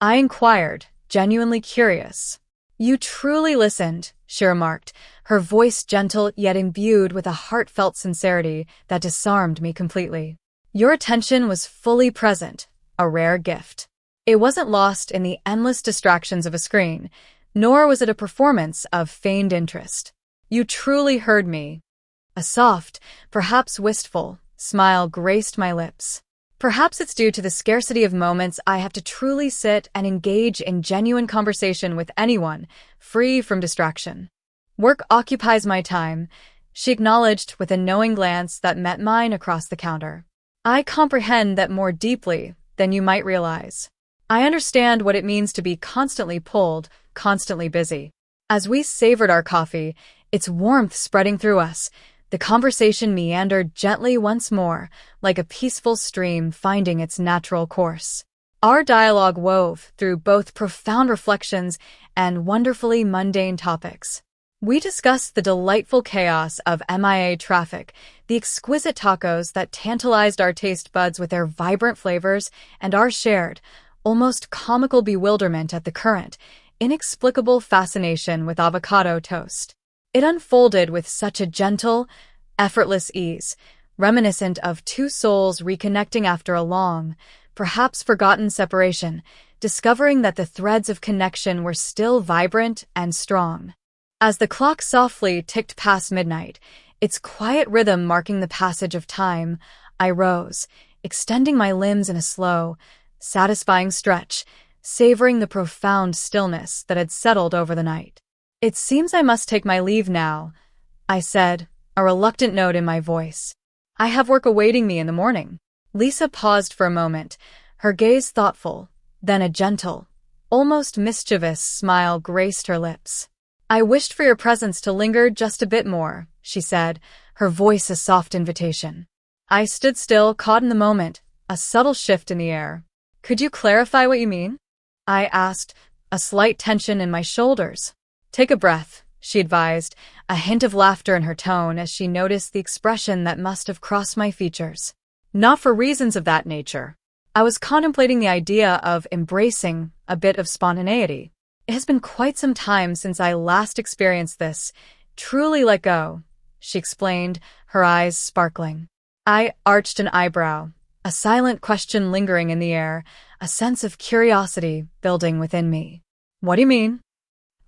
I inquired, genuinely curious. "You truly listened," she remarked, her voice gentle yet imbued with a heartfelt sincerity that disarmed me completely. "Your attention was fully present, a rare gift. It wasn't lost in the endless distractions of a screen, nor was it a performance of feigned interest. You truly heard me." A soft, perhaps wistful, smile graced my lips. Perhaps it's due to the scarcity of moments I have to truly sit and engage in genuine conversation with anyone, free from distraction. "Work occupies my time," she acknowledged with a knowing glance that met mine across the counter. "I comprehend that more deeply than you might realize. I understand what it means to be constantly pulled, constantly busy." As we savored our coffee, its warmth spreading through us, the conversation meandered gently once more, like a peaceful stream finding its natural course. Our dialogue wove through both profound reflections and wonderfully mundane topics. We discussed the delightful chaos of MIA traffic, the exquisite tacos that tantalized our taste buds with their vibrant flavors, and our shared, almost comical bewilderment at the current, inexplicable fascination with avocado toast. It unfolded with such a gentle, effortless ease, reminiscent of two souls reconnecting after a long, perhaps forgotten separation, discovering that the threads of connection were still vibrant and strong. As the clock softly ticked past midnight, its quiet rhythm marking the passage of time, I rose, extending my limbs in a slow, satisfying stretch, savoring the profound stillness that had settled over the night. "It seems I must take my leave now," I said, a reluctant note in my voice. "I have work awaiting me in the morning." Lisa paused for a moment, her gaze thoughtful, then a gentle, almost mischievous smile graced her lips. "I wished for your presence to linger just a bit more," she said, her voice a soft invitation. I stood still, caught in the moment, a subtle shift in the air. "Could you clarify what you mean?" I asked, a slight tension in my shoulders. "Take a breath," she advised, a hint of laughter in her tone as she noticed the expression that must have crossed my features. "Not for reasons of that nature. I was contemplating the idea of embracing a bit of spontaneity. It has been quite some time since I last experienced this. Truly let go," she explained, her eyes sparkling. I arched an eyebrow, a silent question lingering in the air, a sense of curiosity building within me. "What do you mean?"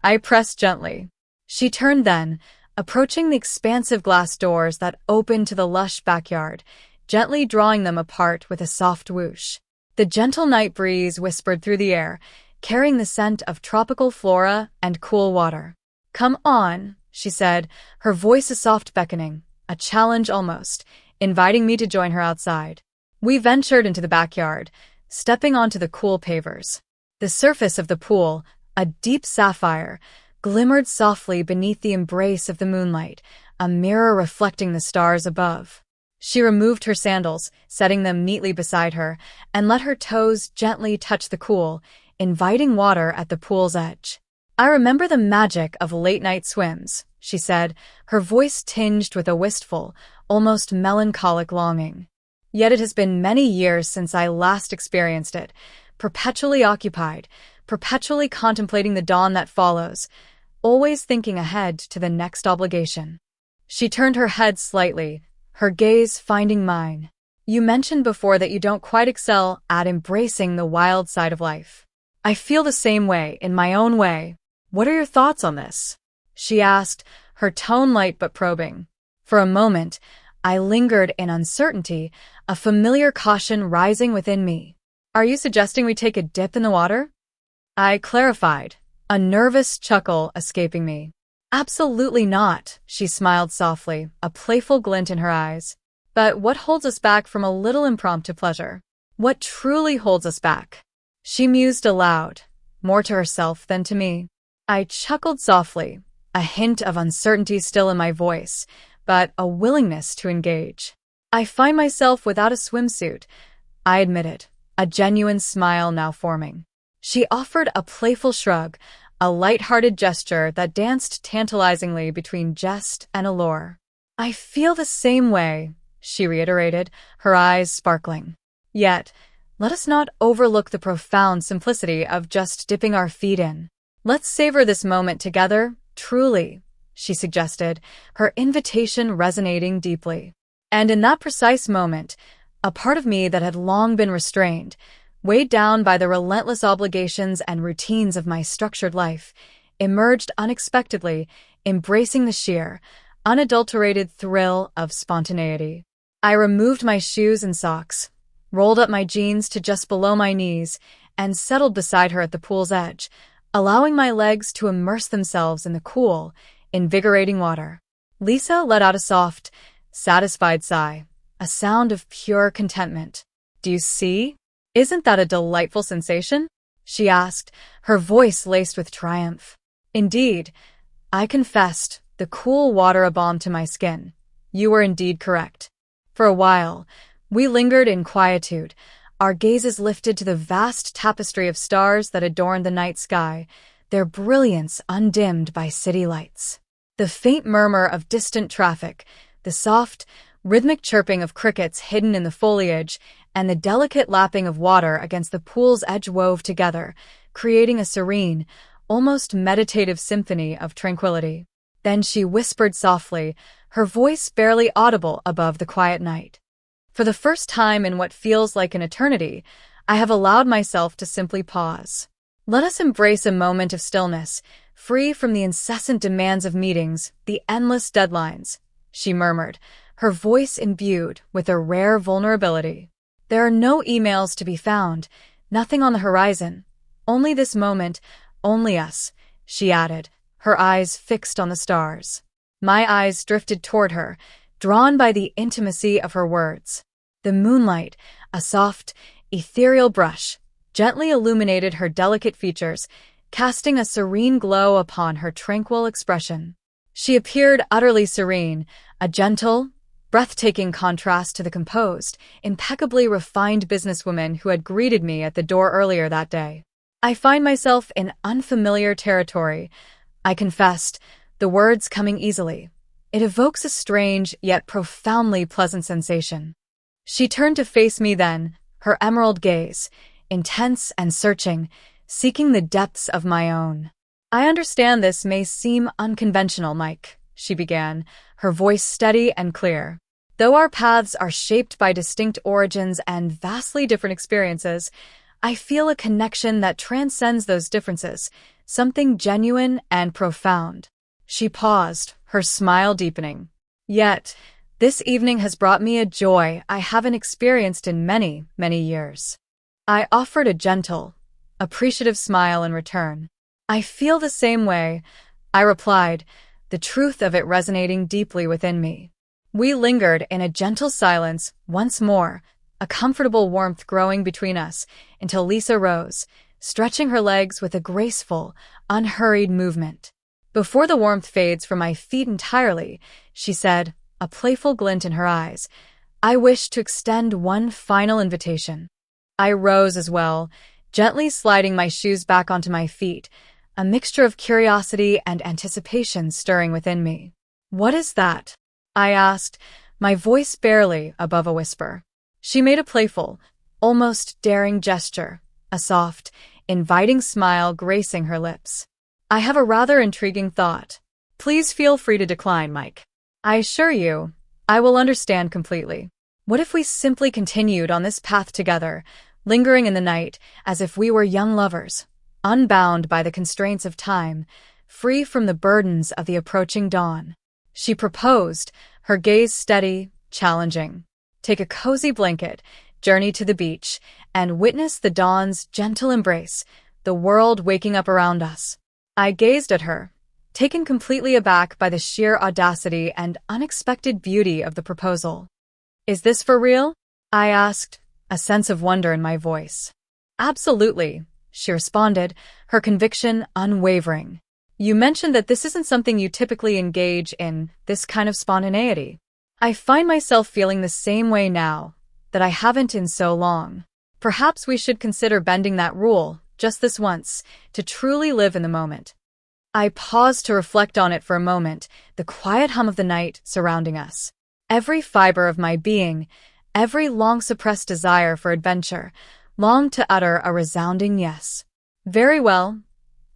I pressed gently. She turned then, approaching the expansive glass doors that opened to the lush backyard, gently drawing them apart with a soft whoosh. The gentle night breeze whispered through the air, carrying the scent of tropical flora and cool water. "Come on," she said, her voice a soft beckoning, a challenge almost, inviting me to join her outside. We ventured into the backyard, stepping onto the cool pavers. The surface of the pool, a deep sapphire, glimmered softly beneath the embrace of the moonlight, a mirror reflecting the stars above. She removed her sandals, setting them neatly beside her, and let her toes gently touch the cool, inviting water at the pool's edge. "I remember the magic of late-night swims," she said, her voice tinged with a wistful, almost melancholic longing. "Yet it has been many years since I last experienced it, perpetually occupied, perpetually contemplating the dawn that follows, always thinking ahead to the next obligation." She turned her head slightly, her gaze finding mine. "You mentioned before that you don't quite excel at embracing the wild side of life. I feel the same way, in my own way. What are your thoughts on this?" she asked, her tone light but probing. For a moment, I lingered in uncertainty, a familiar caution rising within me. "Are you suggesting we take a dip in the water?" I clarified, a nervous chuckle escaping me. "Absolutely not," she smiled softly, a playful glint in her eyes. "But what holds us back from a little impromptu pleasure? What truly holds us back?" She mused aloud, more to herself than to me. I chuckled softly, a hint of uncertainty still in my voice, but a willingness to engage. "I find myself without a swimsuit," I admitted, a genuine smile now forming. She offered a playful shrug, a light-hearted gesture that danced tantalizingly between jest and allure. "I feel the same way," she reiterated, her eyes sparkling. "Yet, let us not overlook the profound simplicity of just dipping our feet in. Let's savor this moment together, truly," she suggested, her invitation resonating deeply. And in that precise moment, a part of me that had long been restrained, weighed down by the relentless obligations and routines of my structured life, emerged unexpectedly, embracing the sheer, unadulterated thrill of spontaneity. I removed my shoes and socks, rolled up my jeans to just below my knees, and settled beside her at the pool's edge, allowing my legs to immerse themselves in the cool, invigorating water. Lisa let out a soft, satisfied sigh, a sound of pure contentment. "Do you see? Isn't that a delightful sensation?" she asked, her voice laced with triumph. "Indeed," I confessed, the cool water a balm to my skin. "You were indeed correct." For a while, we lingered in quietude, our gazes lifted to the vast tapestry of stars that adorned the night sky, their brilliance undimmed by city lights. The faint murmur of distant traffic, the soft, rhythmic chirping of crickets hidden in the foliage, and the delicate lapping of water against the pool's edge wove together, creating a serene, almost meditative symphony of tranquility. Then she whispered softly, her voice barely audible above the quiet night. "For the first time in what feels like an eternity, I have allowed myself to simply pause. Let us embrace a moment of stillness, free from the incessant demands of meetings, the endless deadlines, she murmured, her voice imbued with a rare vulnerability. There are no emails to be found, nothing on the horizon. Only this moment, only us, she added, her eyes fixed on the stars. My eyes drifted toward her, drawn by the intimacy of her words. The moonlight, a soft, ethereal brush, gently illuminated her delicate features, casting a serene glow upon her tranquil expression. She appeared utterly serene, a gentle, breathtaking contrast to the composed, impeccably refined businesswoman who had greeted me at the door earlier that day. I find myself in unfamiliar territory, I confessed, the words coming easily. It evokes a strange yet profoundly pleasant sensation. She turned to face me then, her emerald gaze, intense and searching, seeking the depths of my own. I understand this may seem unconventional, Mike, she began, her voice steady and clear. Though our paths are shaped by distinct origins and vastly different experiences, I feel a connection that transcends those differences, something genuine and profound. She paused, her smile deepening. Yet, this evening has brought me a joy I haven't experienced in many, many years. I offered a gentle, appreciative smile in return. I feel the same way, I replied, the truth of it resonating deeply within me. We lingered in a gentle silence once more, a comfortable warmth growing between us, until Lisa rose, stretching her legs with a graceful, unhurried movement. Before the warmth fades from my feet entirely, she said, a playful glint in her eyes, I wish to extend one final invitation. I rose as well, gently sliding my shoes back onto my feet, a mixture of curiosity and anticipation stirring within me. What is that? I asked, my voice barely above a whisper. She made a playful, almost daring gesture, a soft, inviting smile gracing her lips. I have a rather intriguing thought. Please feel free to decline, Mike. I assure you, I will understand completely. What if we simply continued on this path together, lingering in the night as if we were young lovers, unbound by the constraints of time, free from the burdens of the approaching dawn? She proposed, her gaze steady, challenging. Take a cozy blanket, journey to the beach, and witness the dawn's gentle embrace, the world waking up around us. I gazed at her, taken completely aback by the sheer audacity and unexpected beauty of the proposal. Is this for real? I asked, a sense of wonder in my voice. Absolutely, she responded, her conviction unwavering. You mentioned that this isn't something you typically engage in, this kind of spontaneity. I find myself feeling the same way now, that I haven't in so long. Perhaps we should consider bending that rule, just this once, to truly live in the moment. I paused to reflect on it for a moment, the quiet hum of the night surrounding us. Every fiber of my being, every long-suppressed desire for adventure, longed to utter a resounding yes. Very well,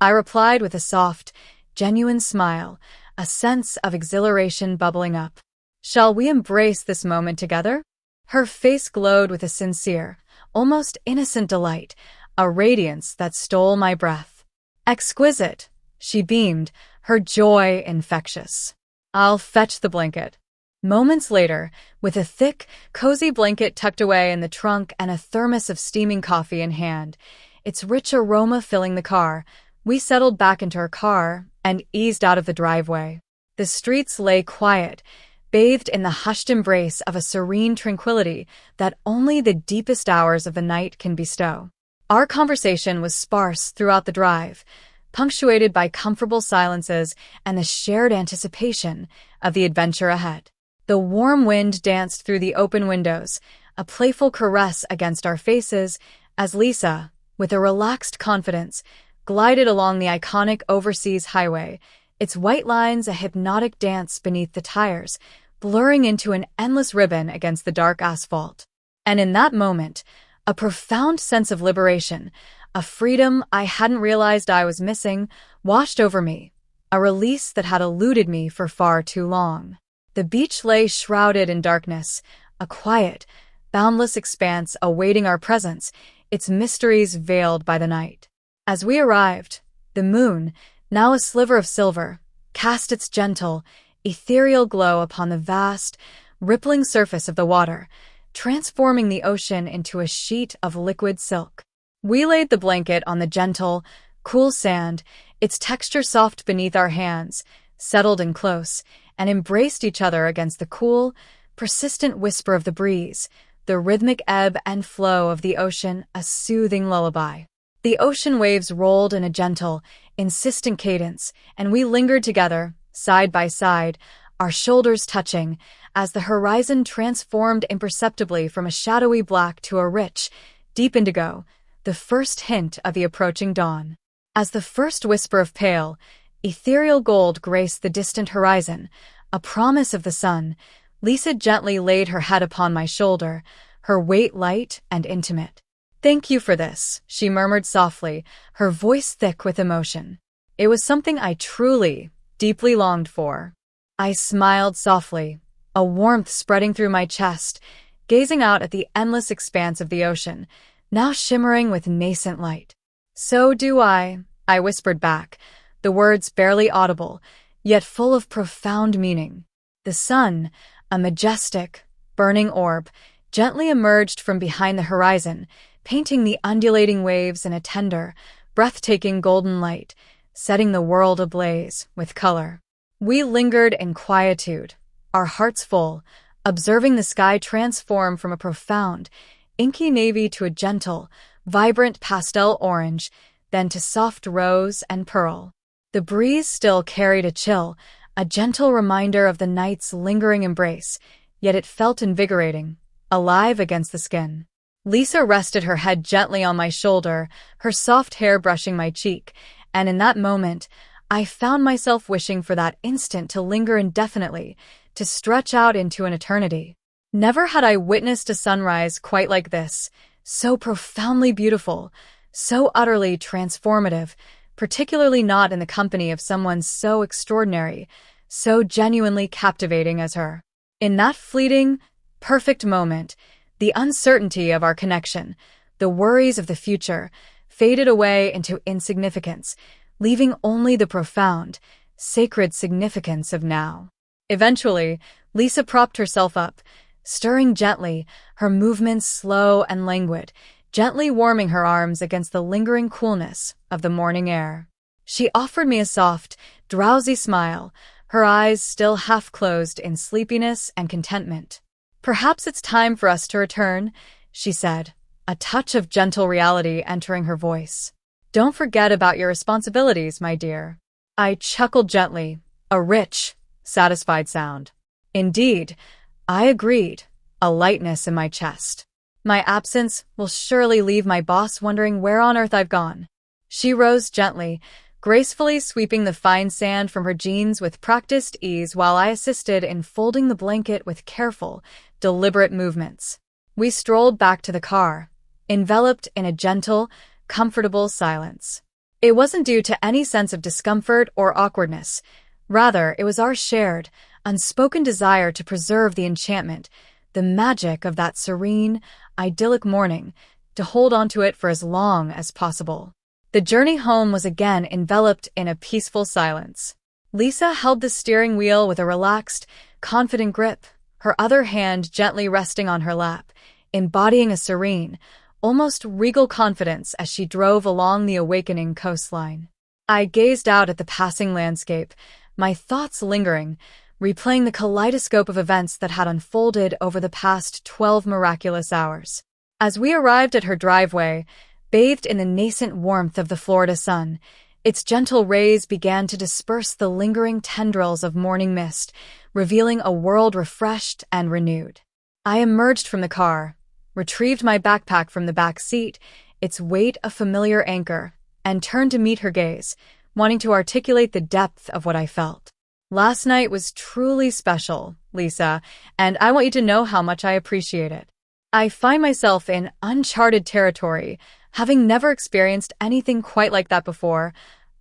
I replied with a soft, genuine smile, a sense of exhilaration bubbling up. Shall we embrace this moment together? Her face glowed with a sincere, almost innocent delight, a radiance that stole my breath. Exquisite, she beamed, her joy infectious. I'll fetch the blanket. Moments later, with a thick, cozy blanket tucked away in the trunk and a thermos of steaming coffee in hand, its rich aroma filling the car, we settled back into our car and eased out of the driveway. The streets lay quiet, bathed in the hushed embrace of a serene tranquility that only the deepest hours of the night can bestow. Our conversation was sparse throughout the drive, punctuated by comfortable silences and the shared anticipation of the adventure ahead. The warm wind danced through the open windows, a playful caress against our faces, as Lisa, with a relaxed confidence, glided along the iconic overseas highway, its white lines a hypnotic dance beneath the tires, blurring into an endless ribbon against the dark asphalt. And in that moment, a profound sense of liberation, a freedom I hadn't realized I was missing, washed over me, a release that had eluded me for far too long. The beach lay shrouded in darkness, a quiet, boundless expanse awaiting our presence, its mysteries veiled by the night. As we arrived, the moon, now a sliver of silver, cast its gentle, ethereal glow upon the vast, rippling surface of the water, transforming the ocean into a sheet of liquid silk. We laid the blanket on the gentle, cool sand, its texture soft beneath our hands, settled in close, and embraced each other against the cool, persistent whisper of the breeze, the rhythmic ebb and flow of the ocean a soothing lullaby. The ocean waves rolled in a gentle, insistent cadence, and we lingered together, side by side, our shoulders touching, as the horizon transformed imperceptibly from a shadowy black to a rich, deep indigo, the first hint of the approaching dawn. As the first whisper of pale, ethereal gold graced the distant horizon, a promise of the sun, Lisa gently laid her head upon my shoulder, her weight light and intimate. "Thank you for this," she murmured softly, her voice thick with emotion. "It was something I truly, deeply longed for." I smiled softly, a warmth spreading through my chest, gazing out at the endless expanse of the ocean, now shimmering with nascent light. "So do I whispered back, the words barely audible, yet full of profound meaning. The sun, a majestic, burning orb, gently emerged from behind the horizon, painting the undulating waves in a tender, breathtaking golden light, setting the world ablaze with color. We lingered in quietude, our hearts full, observing the sky transform from a profound, inky navy to a gentle, vibrant pastel orange, then to soft rose and pearl. The breeze still carried a chill, a gentle reminder of the night's lingering embrace, yet it felt invigorating, alive against the skin. Lisa rested her head gently on my shoulder, her soft hair brushing my cheek, and in that moment, I found myself wishing for that instant to linger indefinitely, to stretch out into an eternity. Never had I witnessed a sunrise quite like this, so profoundly beautiful, so utterly transformative, particularly not in the company of someone so extraordinary, so genuinely captivating as her. In that fleeting, perfect moment, the uncertainty of our connection, the worries of the future, faded away into insignificance, leaving only the profound, sacred significance of now. Eventually, Lisa propped herself up, stirring gently, her movements slow and languid, gently warming her arms against the lingering coolness of the morning air. She offered me a soft, drowsy smile, her eyes still half closed in sleepiness and contentment. "Perhaps it's time for us to return," she said, a touch of gentle reality entering her voice. "Don't forget about your responsibilities, my dear." I chuckled gently, a rich, satisfied sound. Indeed, I agreed, a lightness in my chest. My absence will surely leave my boss wondering where on earth I've gone. She rose gently, gracefully sweeping the fine sand from her jeans with practiced ease while I assisted in folding the blanket with careful, deliberate movements. We strolled back to the car, enveloped in a gentle, comfortable silence. It wasn't due to any sense of discomfort or awkwardness. Rather, it was our shared, unspoken desire to preserve the enchantment, the magic of that serene, idyllic morning, to hold on to it for as long as possible. The journey home was again enveloped in a peaceful silence. Lisa held the steering wheel with a relaxed, confident grip, her other hand gently resting on her lap, embodying a serene, almost regal confidence as she drove along the awakening coastline. I gazed out at the passing landscape, my thoughts lingering, replaying the kaleidoscope of events that had unfolded over the past 12 miraculous hours. As we arrived at her driveway, bathed in the nascent warmth of the Florida sun, its gentle rays began to disperse the lingering tendrils of morning mist, revealing a world refreshed and renewed. I emerged from the car, retrieved my backpack from the back seat, its weight a familiar anchor, and turned to meet her gaze, wanting to articulate the depth of what I felt. "Last night was truly special, Lisa, and I want you to know how much I appreciate it. I find myself in uncharted territory, having never experienced anything quite like that before,"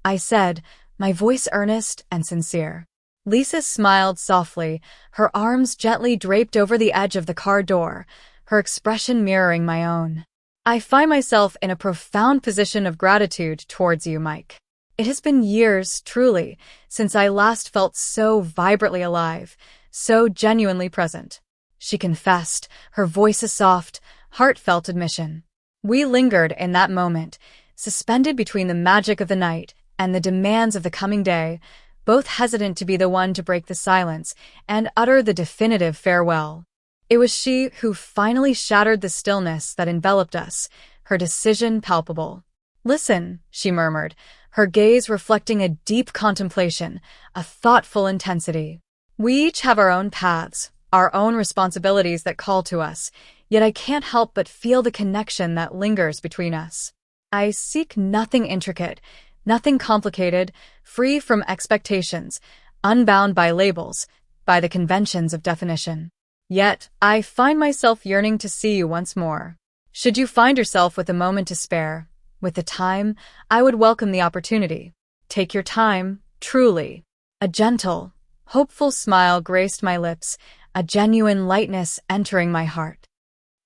I said, my voice earnest and sincere. Lisa smiled softly, her arms gently draped over the edge of the car door, her expression mirroring my own. "I find myself in a profound position of gratitude towards you, Mike. It has been years, truly, since I last felt so vibrantly alive, so genuinely present. She confessed, her voice a soft, heartfelt admission. We lingered in that moment, suspended between the magic of the night and the demands of the coming day, both hesitant to be the one to break the silence and utter the definitive farewell. It was she who finally shattered the stillness that enveloped us, her decision palpable. "Listen," she murmured, her gaze reflecting a deep contemplation, a thoughtful intensity. "We each have our own paths, our own responsibilities that call to us, yet I can't help but feel the connection that lingers between us. I seek nothing intricate, nothing complicated, free from expectations, unbound by labels, by the conventions of definition. Yet, I find myself yearning to see you once more. Should you find yourself with a moment to spare, with the time, I would welcome the opportunity. Take your time, truly." A gentle, hopeful smile graced my lips, a genuine lightness entering my heart.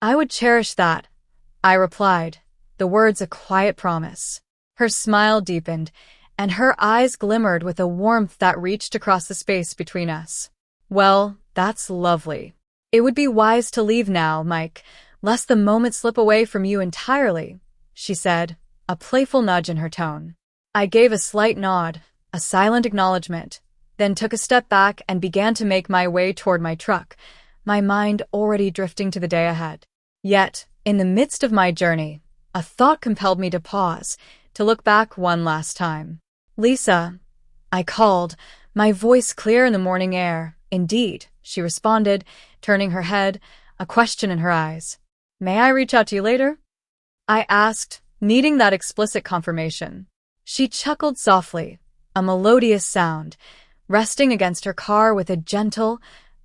"I would cherish that," I replied, the words a quiet promise. Her smile deepened, and her eyes glimmered with a warmth that reached across the space between us. "Well, that's lovely. It would be wise to leave now, Mike, lest the moment slip away from you entirely," she said, a playful nudge in her tone. I gave a slight nod, a silent acknowledgement, then took a step back and began to make my way toward my truck, my mind already drifting to the day ahead. Yet, in the midst of my journey, a thought compelled me to pause, to look back one last time. "Lisa," I called, my voice clear in the morning air. "Indeed," she responded, turning her head, a question in her eyes. "May I reach out to you later?" I asked, needing that explicit confirmation. She chuckled softly, a melodious sound, resting against her car with a gentle,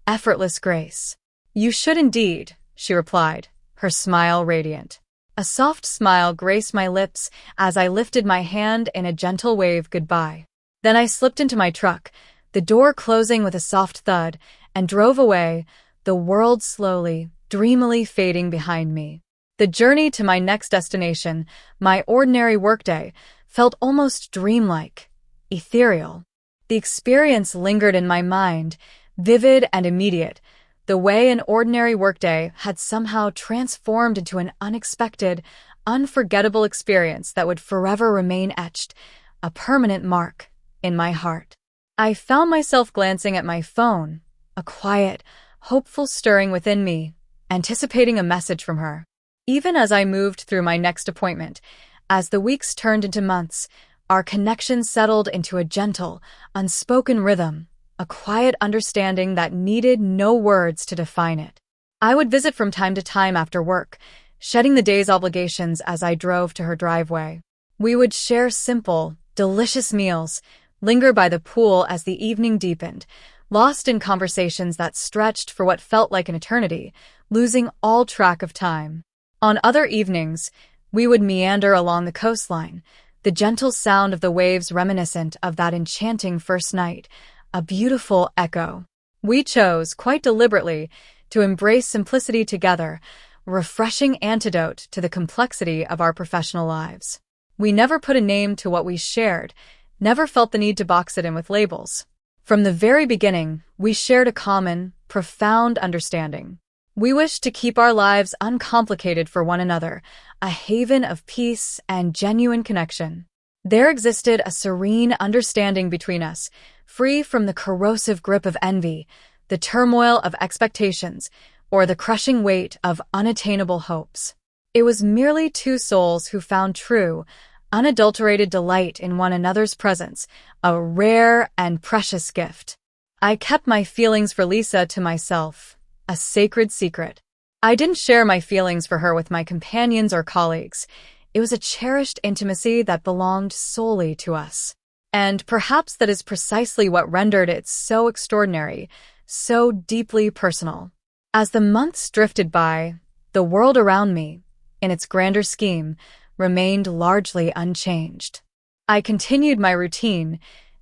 effortless grace. "You should indeed," she replied, her smile radiant. A soft smile graced my lips as I lifted my hand in a gentle wave goodbye. Then I slipped into my truck, the door closing with a soft thud, and drove away, the world slowly, dreamily fading behind me. The journey to my next destination, my ordinary workday, felt almost dreamlike, ethereal. The experience lingered in my mind, vivid and immediate, the way an ordinary workday had somehow transformed into an unexpected, unforgettable experience that would forever remain etched, a permanent mark, in my heart. I found myself glancing at my phone, a quiet, hopeful stirring within me, anticipating a message from her. Even as I moved through my next appointment, as the weeks turned into months, our connection settled into a gentle, unspoken rhythm, a quiet understanding that needed no words to define it. I would visit from time to time after work, shedding the day's obligations as I drove to her driveway. We would share simple, delicious meals, linger by the pool as the evening deepened, lost in conversations that stretched for what felt like an eternity, losing all track of time. On other evenings, we would meander along the coastline, the gentle sound of the waves reminiscent of that enchanting first night, a beautiful echo. We chose, quite deliberately, to embrace simplicity together, a refreshing antidote to the complexity of our professional lives. We never put a name to what we shared, never felt the need to box it in with labels. From the very beginning, we shared a common, profound understanding. We wished to keep our lives uncomplicated for one another, a haven of peace and genuine connection. There existed a serene understanding between us, free from the corrosive grip of envy, the turmoil of expectations, or the crushing weight of unattainable hopes. It was merely two souls who found true, unadulterated delight in one another's presence, a rare and precious gift. I kept my feelings for Lisa to myself, a sacred secret. I didn't share my feelings for her with my companions or colleagues. It was a cherished intimacy that belonged solely to us. And perhaps that is precisely what rendered it so extraordinary, so deeply personal. As the months drifted by, the world around me, in its grander scheme, remained largely unchanged. I continued my routine,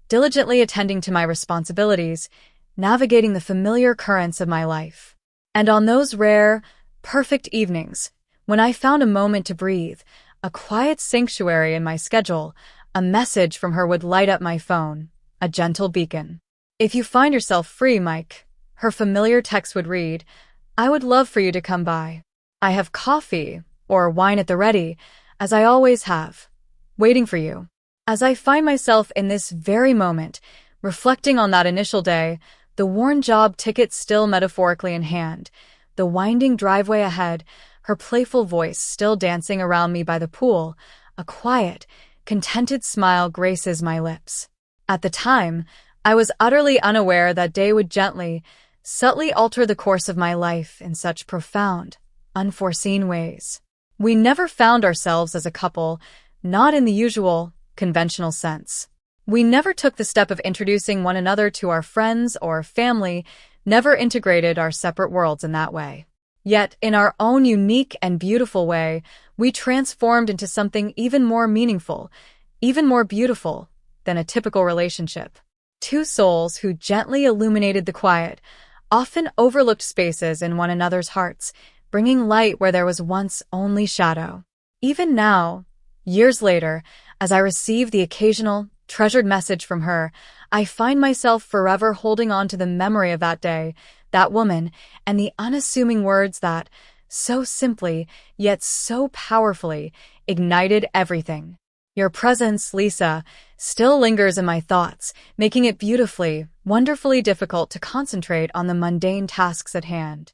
diligently attending to my responsibilities, navigating the familiar currents of my life. And on those rare, perfect evenings, when I found a moment to breathe, a quiet sanctuary in my schedule, a message from her would light up my phone, a gentle beacon. "If you find yourself free, Mike," her familiar text would read, "I would love for you to come by. I have coffee or wine at the ready, as I always have, waiting for you." As I find myself in this very moment, reflecting on that initial day, the worn job ticket still metaphorically in hand, the winding driveway ahead, her playful voice still dancing around me by the pool, a quiet, contented smile graces my lips. At the time, I was utterly unaware that day would gently, subtly alter the course of my life in such profound, unforeseen ways. We never found ourselves as a couple, not in the usual, conventional sense. We never took the step of introducing one another to our friends or family, never integrated our separate worlds in that way. Yet, in our own unique and beautiful way, we transformed into something even more meaningful, even more beautiful than a typical relationship. Two souls who gently illuminated the quiet, often overlooked spaces in one another's hearts, bringing light where there was once only shadow. Even now, years later, as I receive the occasional, treasured message from her, I find myself forever holding on to the memory of that day, that woman, and the unassuming words that, so simply, yet so powerfully, ignited everything. "Your presence, Lisa," still lingers in my thoughts, making it beautifully, wonderfully difficult to concentrate on the mundane tasks at hand.